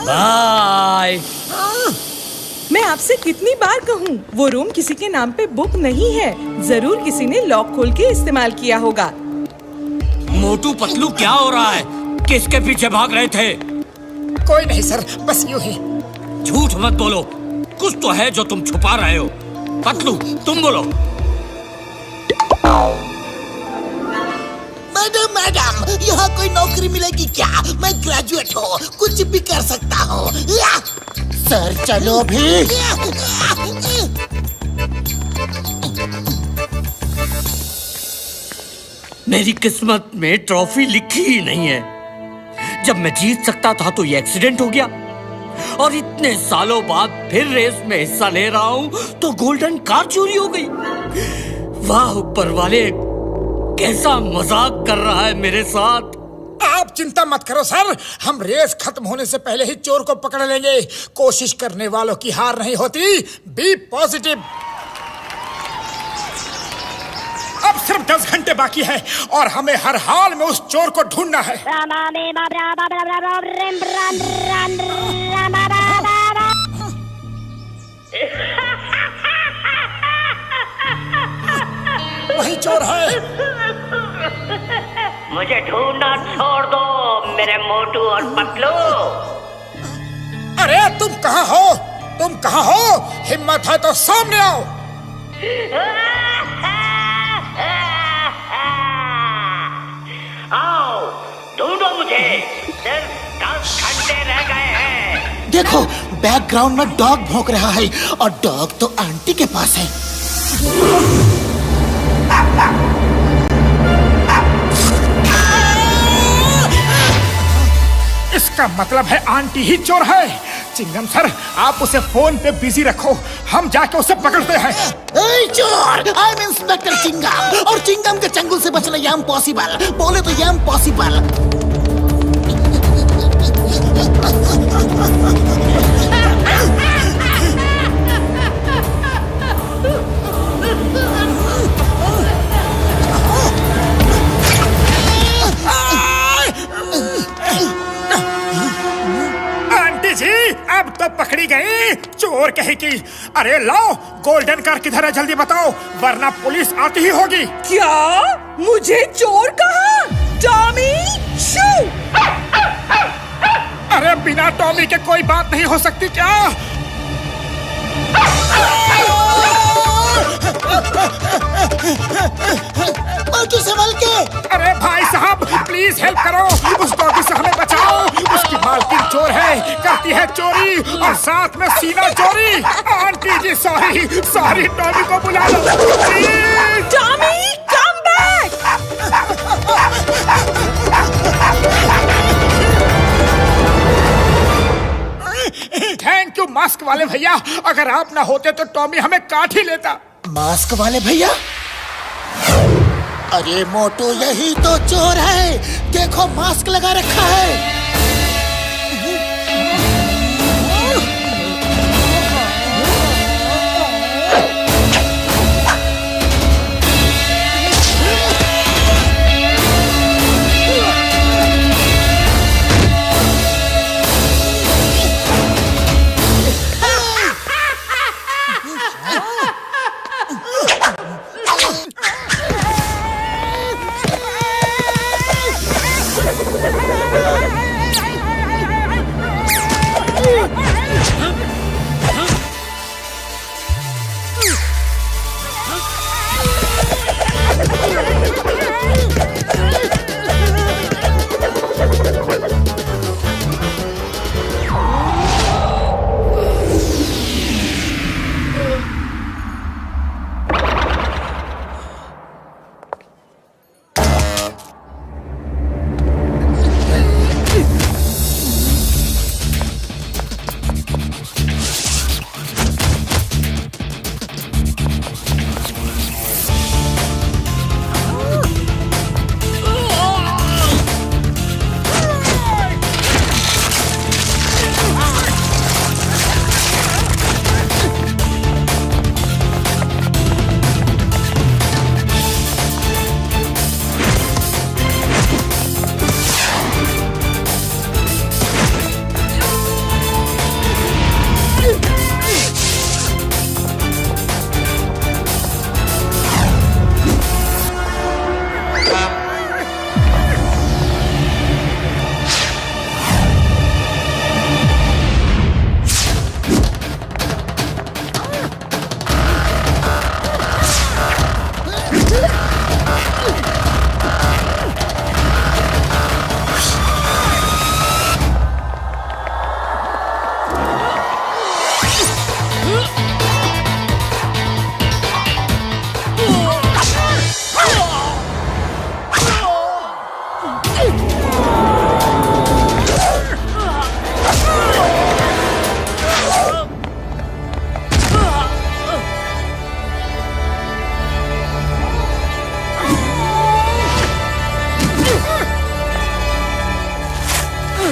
[SPEAKER 5] बाय।
[SPEAKER 8] मैं आपसे कितनी बार कहूँ, वो रूम किसी के नाम पे बुक नहीं है। जरूर किसी ने लॉक खोल के इस्तेमाल किया होगा।
[SPEAKER 5] मोटू पतलू क्या हो रहा है? किसके पीछे भाग रहे थे?
[SPEAKER 2] कोई नहीं सर, बस यूं ही।
[SPEAKER 5] झूठ मत बोलो, कुछ तो है जो तुम छुपा रहे हो। पतलू तुम बोलो।
[SPEAKER 1] मैडम, यहाँ कोई नौकरी मिलेगी क्या? मैं ग्रेजुएट हूँ, कुछ भी कर सकता हूँ। सर चलो भी।
[SPEAKER 5] मेरी किस्मत में ट्रॉफी लिखी ही नहीं है। जब मैं जीत सकता था तो ये एक्सीडेंट हो गया, और इतने सालों बाद फिर रेस में हिस्सा ले रहा हूं तो गोल्डन कार चोरी हो गई। वाह ऊपर वाले, कैसा मजाक कर रहा है मेरे साथ।
[SPEAKER 2] आप चिंता मत करो सर, हम रेस खत्म होने से पहले ही चोर को पकड़ लेंगे। कोशिश करने वालों की हार नहीं होती। Be positive. अब सिर्फ 10 घंटे बाकी है और हमें हर हाल में उस चोर को ढूंढना है। वही चोर है।
[SPEAKER 7] मुझे ढूंढना छोड़ दो मेरे मोटू और पतलू।
[SPEAKER 2] अरे तुम कहाँ हो? तुम कहाँ हो? हिम्मत है तो सामने आओ।
[SPEAKER 7] आओ ढूंढो मुझे, सिर्फ 10 घंटे रह गए हैं।
[SPEAKER 1] देखो बैकग्राउंड में डॉग भौंक रहा है, और डॉग तो आंटी के पास है।
[SPEAKER 2] इसका मतलब है आंटी ही चोर है। चिंगम सर, आप उसे फोन पे बिजी रखो, हम जाके उसे पकड़ते हैं।
[SPEAKER 1] ए चोर, आई एम इंस्पेक्टर चिंगम, और चिंगम के चंगुल से बचना ये इम्पॉसिबल। बोले तो ये इम्पॉसिबल।
[SPEAKER 2] अब तो पकड़ी गई चोर कहेगी। अरे लाओ, गोल्डन कार किधर है जल्दी बताओ, वरना पुलिस आती ही होगी।
[SPEAKER 8] क्या? मुझे चोर कहा? टॉमी शू!
[SPEAKER 2] अरे बिना टॉमी के कोई बात नहीं हो सकती क्या?
[SPEAKER 1] मोटू संभल के।
[SPEAKER 2] अरे भाई साहब प्लीज हेल्प करो, उस डॉगी से हमें बचाओ। उसकी मालकिन चोर है, करती है चोरी और साथ में सीना चोरी। Aunty ji sorry sorry, Tommy को बुला लो please.
[SPEAKER 8] Tommy come back.
[SPEAKER 2] Thank you mask वाले भैया, अगर आप ना होते तो टॉमी हमें काट ही लेता।
[SPEAKER 1] मास्क वाले भैया? अरे मोटू, यही तो चोर है, देखो मास्क लगा रखा है।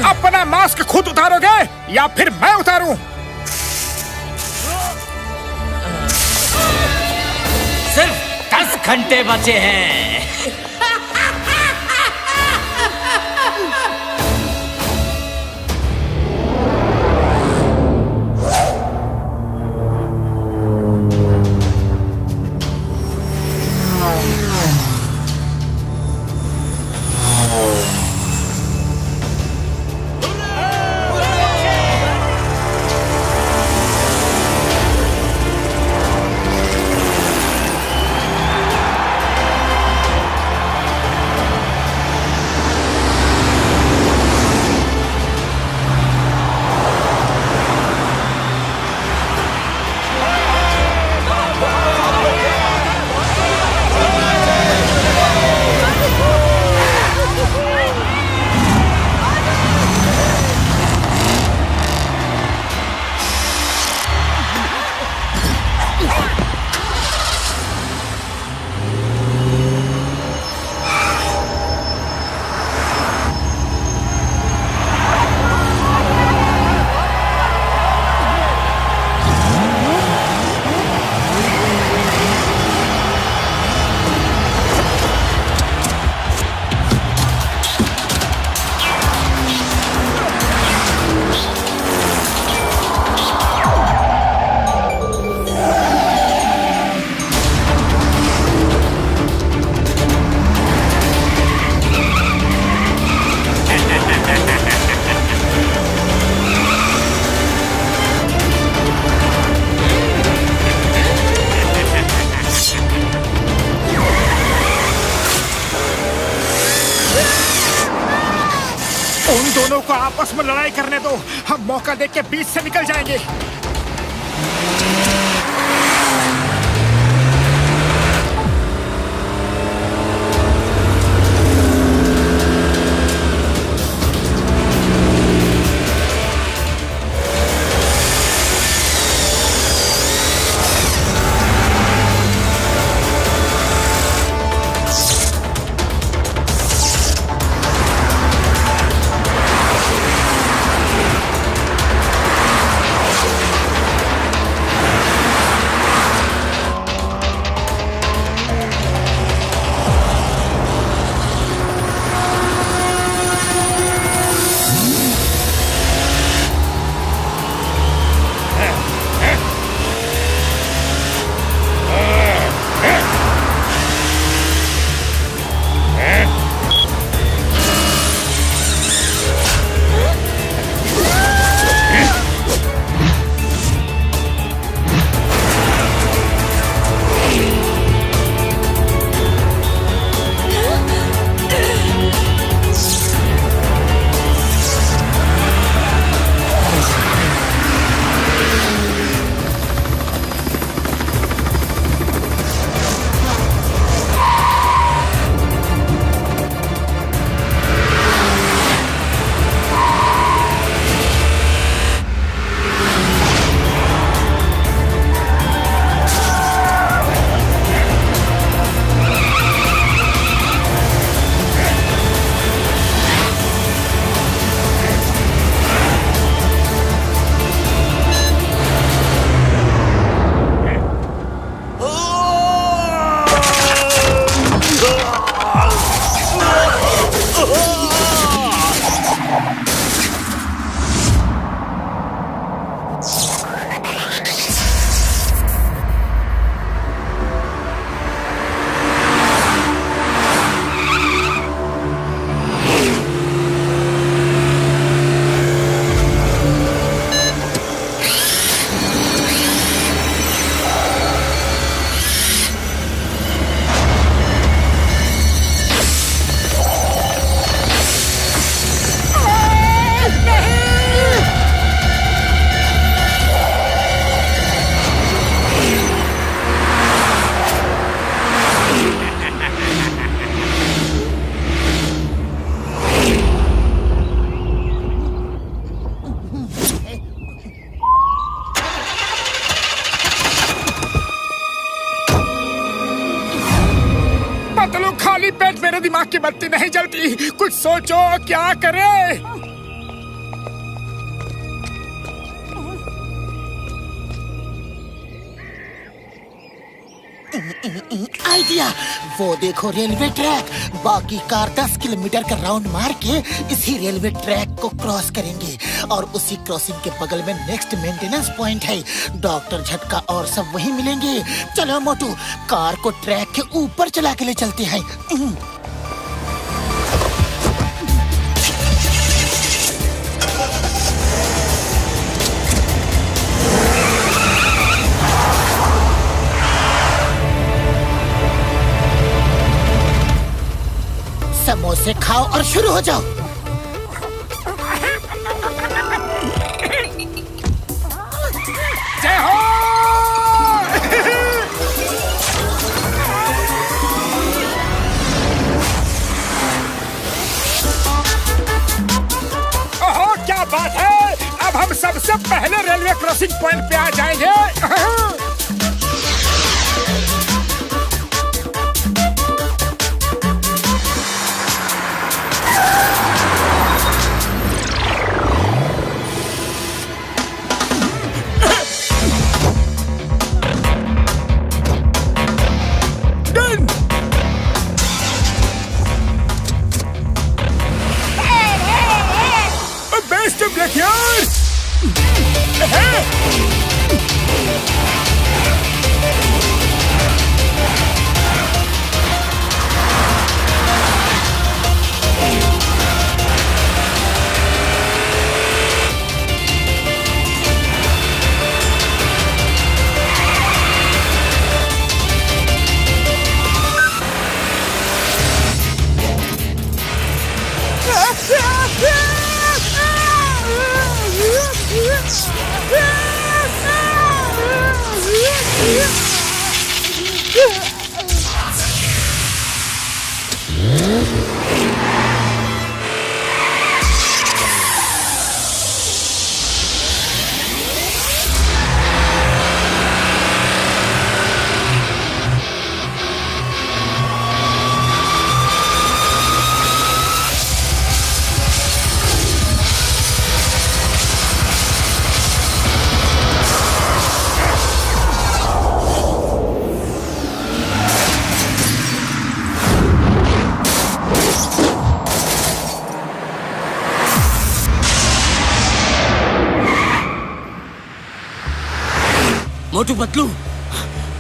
[SPEAKER 2] अपना मास्क खुद उतारोगे या फिर मैं उतारूं?
[SPEAKER 5] सिर्फ 10 घंटे बचे हैं।
[SPEAKER 2] आपस में लड़ाई करने दो, हम मौका देख के बीच से निकल जाएंगे। खाली पेट मेरे दिमाग की बत्ती नहीं जलती। कुछ सोचो, क्या करें?
[SPEAKER 1] आइडिया, वो देखो रेलवे ट्रैक। बाकी कार 10 किलोमीटर का राउंड मार के इसी रेलवे ट्रैक को क्रॉस करेंगे और उसी क्रॉसिंग के बगल में नेक्स्ट मेंटेनेंस पॉइंट है। डॉक्टर झटका और सब वहीं मिलेंगे। चलो मोटू, कार को ट्रैक के ऊपर चला के ले चलते हैं। समोसे खाओ और शुरू हो जाओ।
[SPEAKER 2] जय हो। ओहो, क्या बात है। अब हम सबसे पहले रेलवे क्रॉसिंग पॉइंट पे आ जाएंगे। Best of luck, yaar!
[SPEAKER 5] Motu Patlu,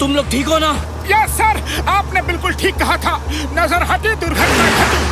[SPEAKER 5] तुम लोग ठीक हो ना?
[SPEAKER 2] यस सर, आपने बिल्कुल ठीक कहा था। नजर हटी दुर्घटना घटी।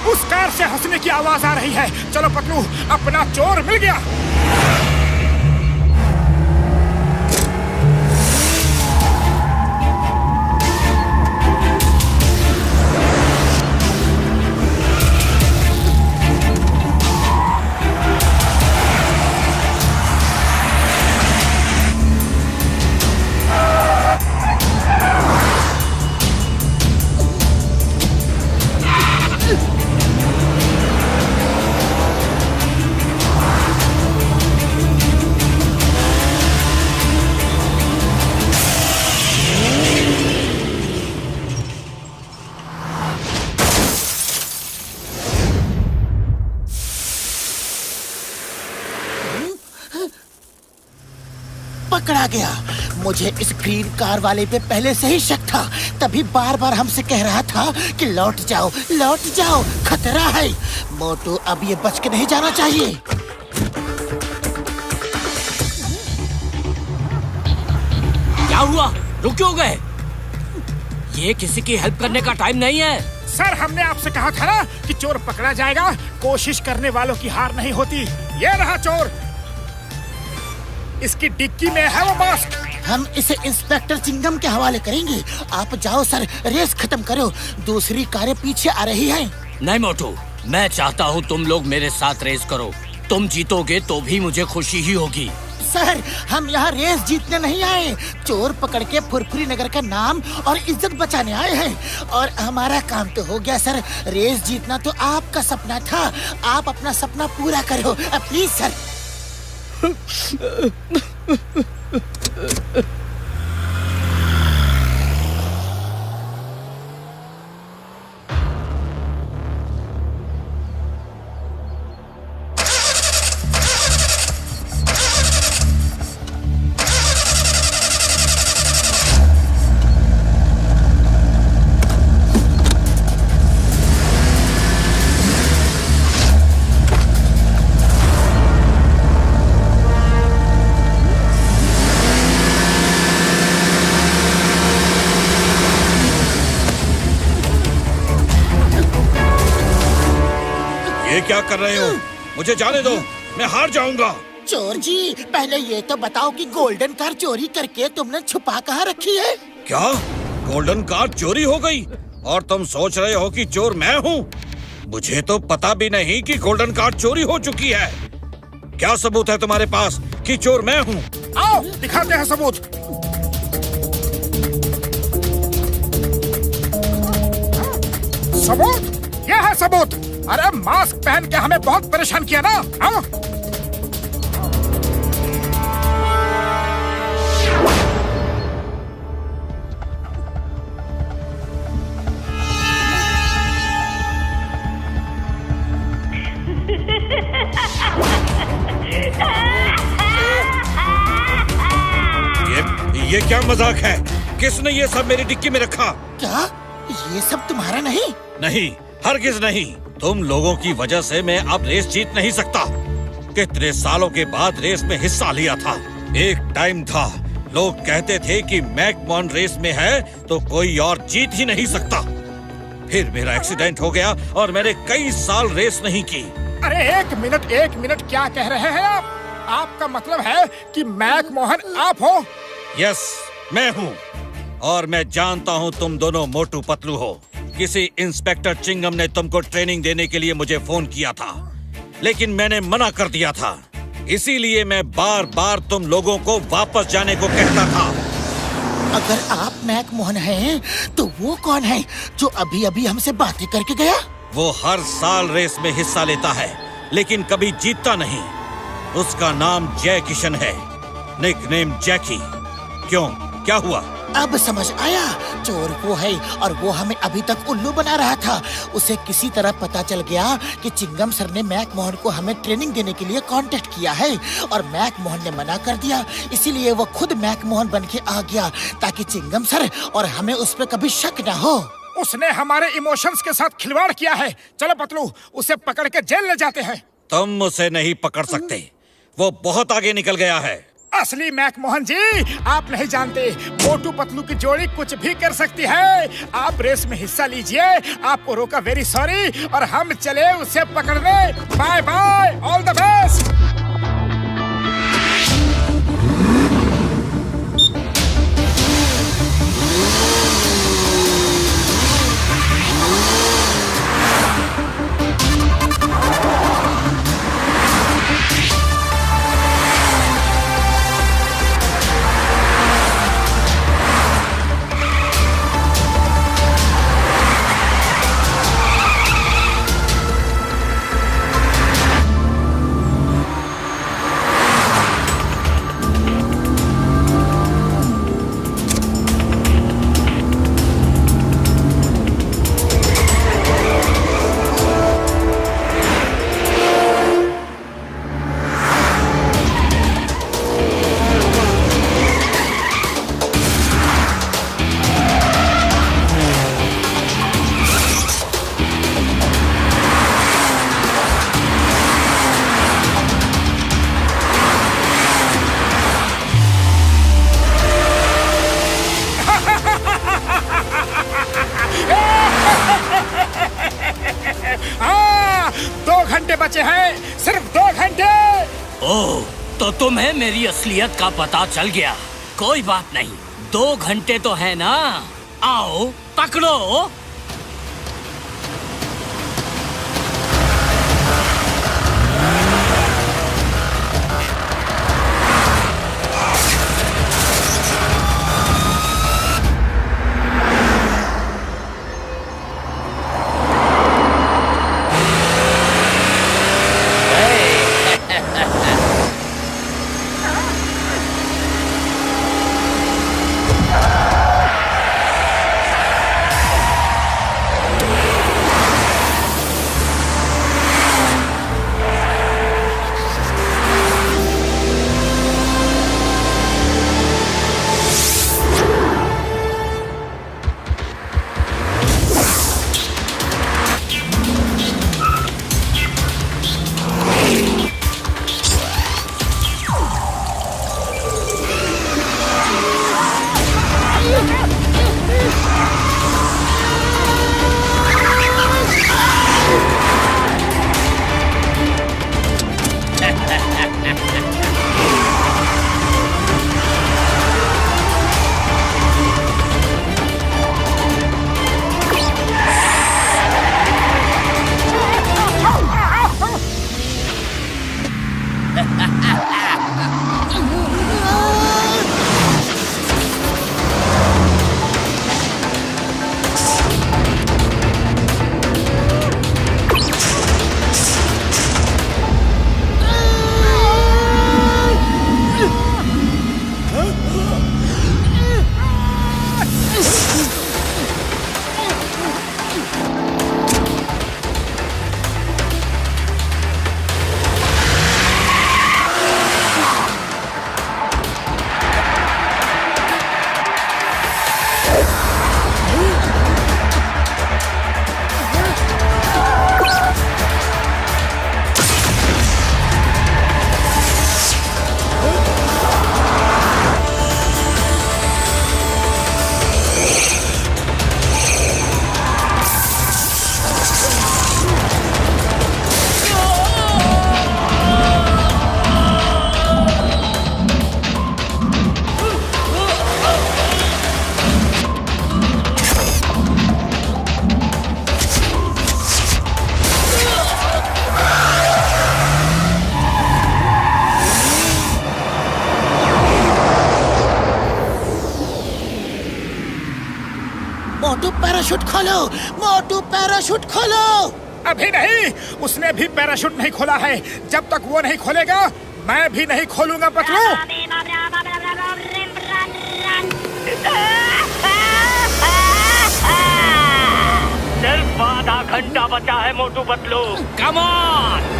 [SPEAKER 2] उस कार से हंसने की आवाज आ रही है। चलो पतलू, अपना चोर मिल गया।
[SPEAKER 1] पकड़ा गया। मुझे इस ग्रीन कार वाले पे पहले से ही शक था, तभी बार बार हमसे कह रहा था कि लौट जाओ, खतरा है। मोटू, अब ये बच के नहीं जाना चाहिए।
[SPEAKER 5] क्या हुआ? रुक क्यों गए? ये किसी की हेल्प करने का टाइम नहीं है।
[SPEAKER 2] सर, हमने आपसे कहा था ना कि चोर पकड़ा जाएगा। कोशिश करने वालों की हार नहीं होती। ये रहा चोर, इसकी डिक्की में है वो मास्क।
[SPEAKER 1] हम इसे इंस्पेक्टर चिंगम के हवाले करेंगे। आप जाओ सर, रेस खत्म करो, दूसरी कारें पीछे आ रही हैं।
[SPEAKER 5] नहीं मोटू, मैं चाहता हूँ तुम लोग मेरे साथ रेस करो। तुम जीतोगे तो भी मुझे खुशी ही होगी।
[SPEAKER 1] सर, हम यहाँ रेस जीतने नहीं आए, चोर पकड़ के फुरफुरी नगर का नाम और इज्जत बचाने आए हैं। और हमारा काम तो हो गया सर। रेस जीतना तो आपका सपना था, आप अपना सपना पूरा करो प्लीज सर।
[SPEAKER 6] ये क्या कर रहे हो? मुझे जाने दो, मैं हार जाऊंगा।
[SPEAKER 1] चोर जी, पहले ये तो बताओ कि गोल्डन कार चोरी करके तुमने छुपा कहाँ रखी है?
[SPEAKER 6] क्या गोल्डन कार चोरी हो गई और तुम सोच रहे हो कि चोर मैं हूँ? मुझे तो पता भी नहीं कि गोल्डन कार चोरी हो चुकी है। क्या सबूत है तुम्हारे पास कि चोर मैं हूँ?
[SPEAKER 2] आओ दिखाते हैं सबूत। सबूत? यह है सबूत। अरे मास्क पहन के हमें बहुत परेशान किया ना। हाँ?
[SPEAKER 6] ये क्या मजाक है? किसने ये सब मेरी डिक्की में रखा?
[SPEAKER 1] क्या ये सब तुम्हारा नहीं?
[SPEAKER 6] नहीं, हरगिज नहीं। तुम लोगों की वजह से मैं अब रेस जीत नहीं सकता। कितने सालों के बाद रेस में हिस्सा लिया था। एक टाइम था लोग कहते थे कि मैकमोहन रेस में है तो कोई और जीत ही नहीं सकता। फिर मेरा एक्सीडेंट हो गया और मैंने कई साल रेस नहीं की।
[SPEAKER 2] अरे एक मिनट, क्या कह रहे हैं आप? आपका मतलब है कि मैकमोहन आप हो?
[SPEAKER 6] यस, मैं हूँ और मैं जानता हूँ तुम दोनों मोटू पतलू हो। किसी इंस्पेक्टर चिंगम ने तुमको ट्रेनिंग देने के लिए मुझे फोन किया था, लेकिन मैंने मना कर दिया था। इसीलिए मैं बार बार तुम लोगों को वापस जाने को कहता था।
[SPEAKER 1] अगर आप मैकमोहन हैं, तो वो कौन है जो अभी अभी हमसे बातें करके गया?
[SPEAKER 6] वो हर साल रेस में हिस्सा लेता है, लेकिन कभी जीतता नहीं। उसका नाम जय किशन है, निकनेम जैकी। क्यों, क्या हुआ?
[SPEAKER 1] अब समझ आया, चोर वो है और वो हमें अभी तक उल्लू बना रहा था। उसे किसी तरह पता चल गया कि चिंगम सर ने मैकमोहन को हमें ट्रेनिंग देने के लिए कांटेक्ट किया है और मैकमोहन ने मना कर दिया। इसीलिए वो खुद मैकमोहन बन के आ गया ताकि चिंगम सर और हमें उस पर कभी शक न हो।
[SPEAKER 2] उसने हमारे इमोशंस के साथ खिलवाड़ किया है। चलो पतलू, उसे पकड़ के जेल ले जाते हैं।
[SPEAKER 6] तुम उसे नहीं पकड़ सकते, वो बहुत आगे निकल गया है।
[SPEAKER 2] असली मैकमोहन जी आप नहीं जानते, मोटू पतलू की जोड़ी कुछ भी कर सकती है। आप रेस में हिस्सा लीजिए, आपको रोका वेरी सॉरी, और हम चले उसे पकड़ने। Bye bye, all the best. बचे हैं, सिर्फ 2 घंटे।
[SPEAKER 5] ओह, तो तुम्हें मेरी असलियत का पता चल गया। कोई बात नहीं, 2 घंटे तो है ना। आओ पकड़ो।
[SPEAKER 1] मोटू पैराशूट खोलो, मोटू पैराशूट खोलो।
[SPEAKER 2] अभी नहीं, उसने भी पैराशूट नहीं खोला है। जब तक वो नहीं खोलेगा मैं भी नहीं खोलूंगा पतलू।
[SPEAKER 7] सिर्फ आधा घंटा बचा है Motu Patlu.
[SPEAKER 5] Come on.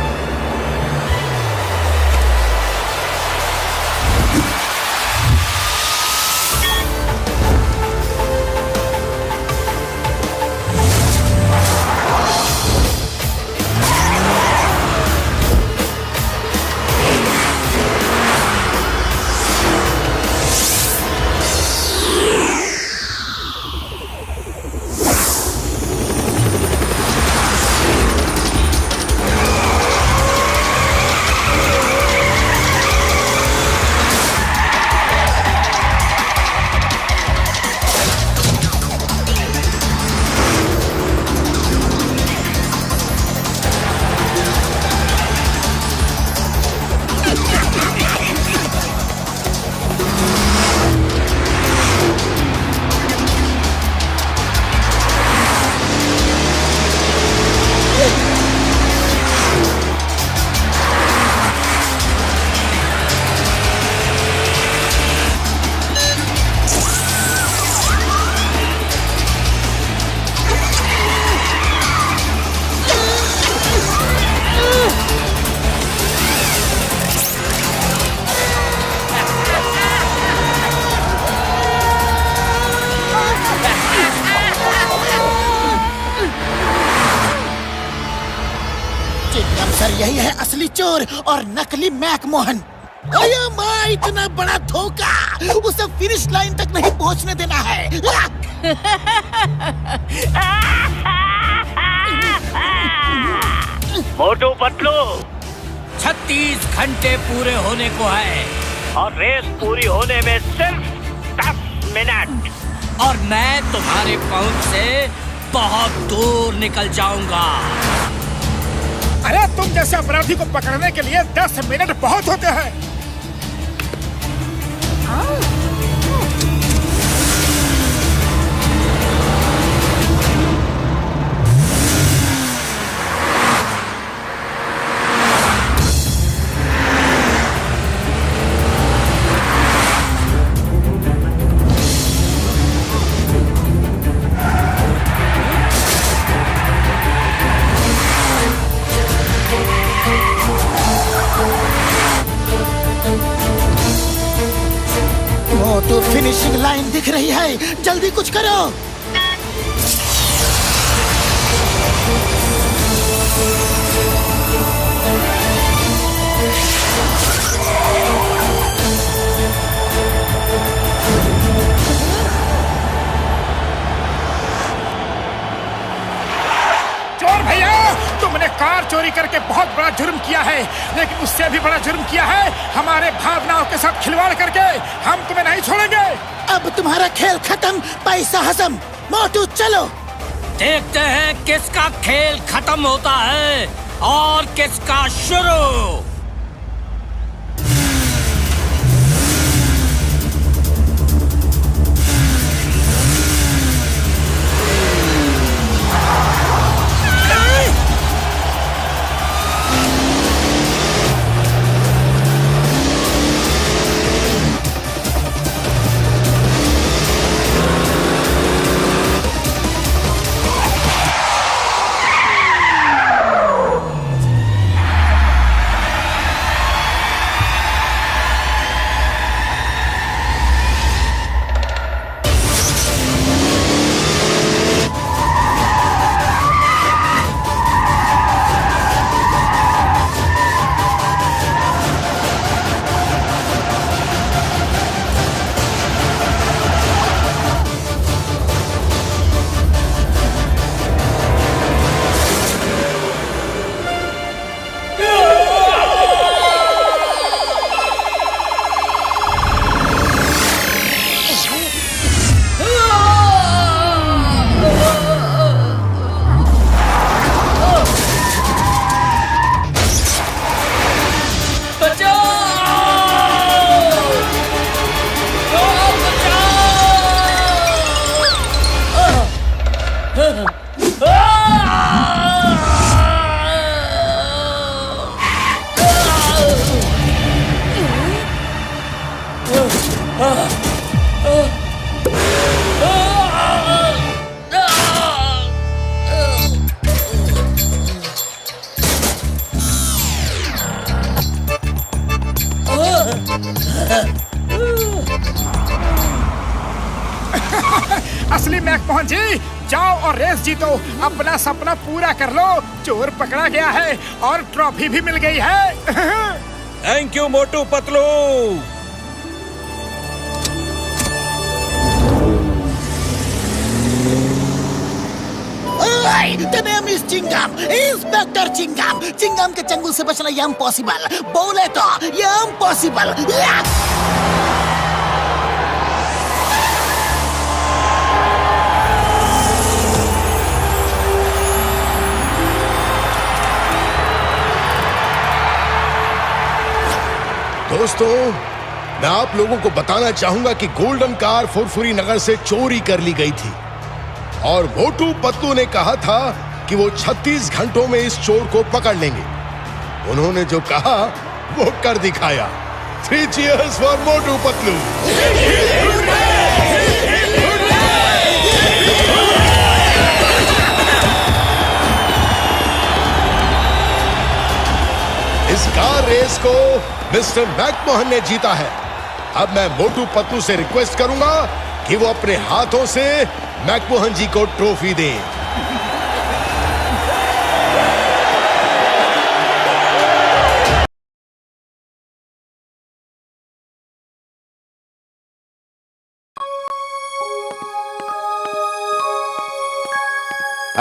[SPEAKER 1] Sir यही है असली चोर और नकली मैक मोहन। अरे माँ, इतना बड़ा धोखा, उसे फिनिश लाइन तक नहीं पहुंचने देना है।
[SPEAKER 7] मोटू पतलू
[SPEAKER 5] 36 घंटे पूरे होने को है
[SPEAKER 7] और रेस पूरी होने में सिर्फ 10 मिनट।
[SPEAKER 5] और मैं तुम्हारे पहुंच से बहुत दूर निकल जाऊंगा।
[SPEAKER 2] अरे तुम जैसे अपराधी को पकड़ने के लिए 10 मिनट बहुत होते हैं।
[SPEAKER 1] मोटू फिनिशिंग लाइन दिख रही है, जल्दी कुछ करो।
[SPEAKER 2] चोर भैया, तुमने कार चोरी करके बहुत बड़ा जुर्म किया है, लेकिन उससे भी बड़ा जुर्म किया है हमारे भावनाओं के साथ खिलवाड़ करके। हम तुम्हें नहीं छोड़ेंगे।
[SPEAKER 1] अब तुम्हारा खेल खत्म, पैसा हजम। मोटू चलो।
[SPEAKER 5] देखते हैं किसका खेल खत्म होता है और किसका शुरू।
[SPEAKER 2] असली मैकमोहन जी, जाओ और रेस जीतो, अपना सपना पूरा कर लो। चोर पकड़ा गया है और ट्रॉफी भी मिल गई है।
[SPEAKER 6] Thank you Motu Patlu.
[SPEAKER 1] The name is Chingum, inspector Chingum. Chingum के चंगुल से बचना ये इम्पॉसिबल, बोले तो ये इम्पॉसिबल।
[SPEAKER 3] दोस्तों, मैं आप लोगों को बताना चाहूंगा कि गोल्डन कार फुरफुरी नगर से चोरी कर ली गई थी और मोटू पतलू ने कहा था कि वो 36 घंटों में इस चोर को पकड़ लेंगे। उन्होंने जो कहा वो कर दिखाया। 3 cheers फॉर मोटू पतलू। इस कार रेस को मिस्टर मैकमोहन ने जीता है। अब मैं मोटू पतलू से रिक्वेस्ट करूंगा कि वो अपने हाथों से मैकमोहन जी को ट्रॉफी दें।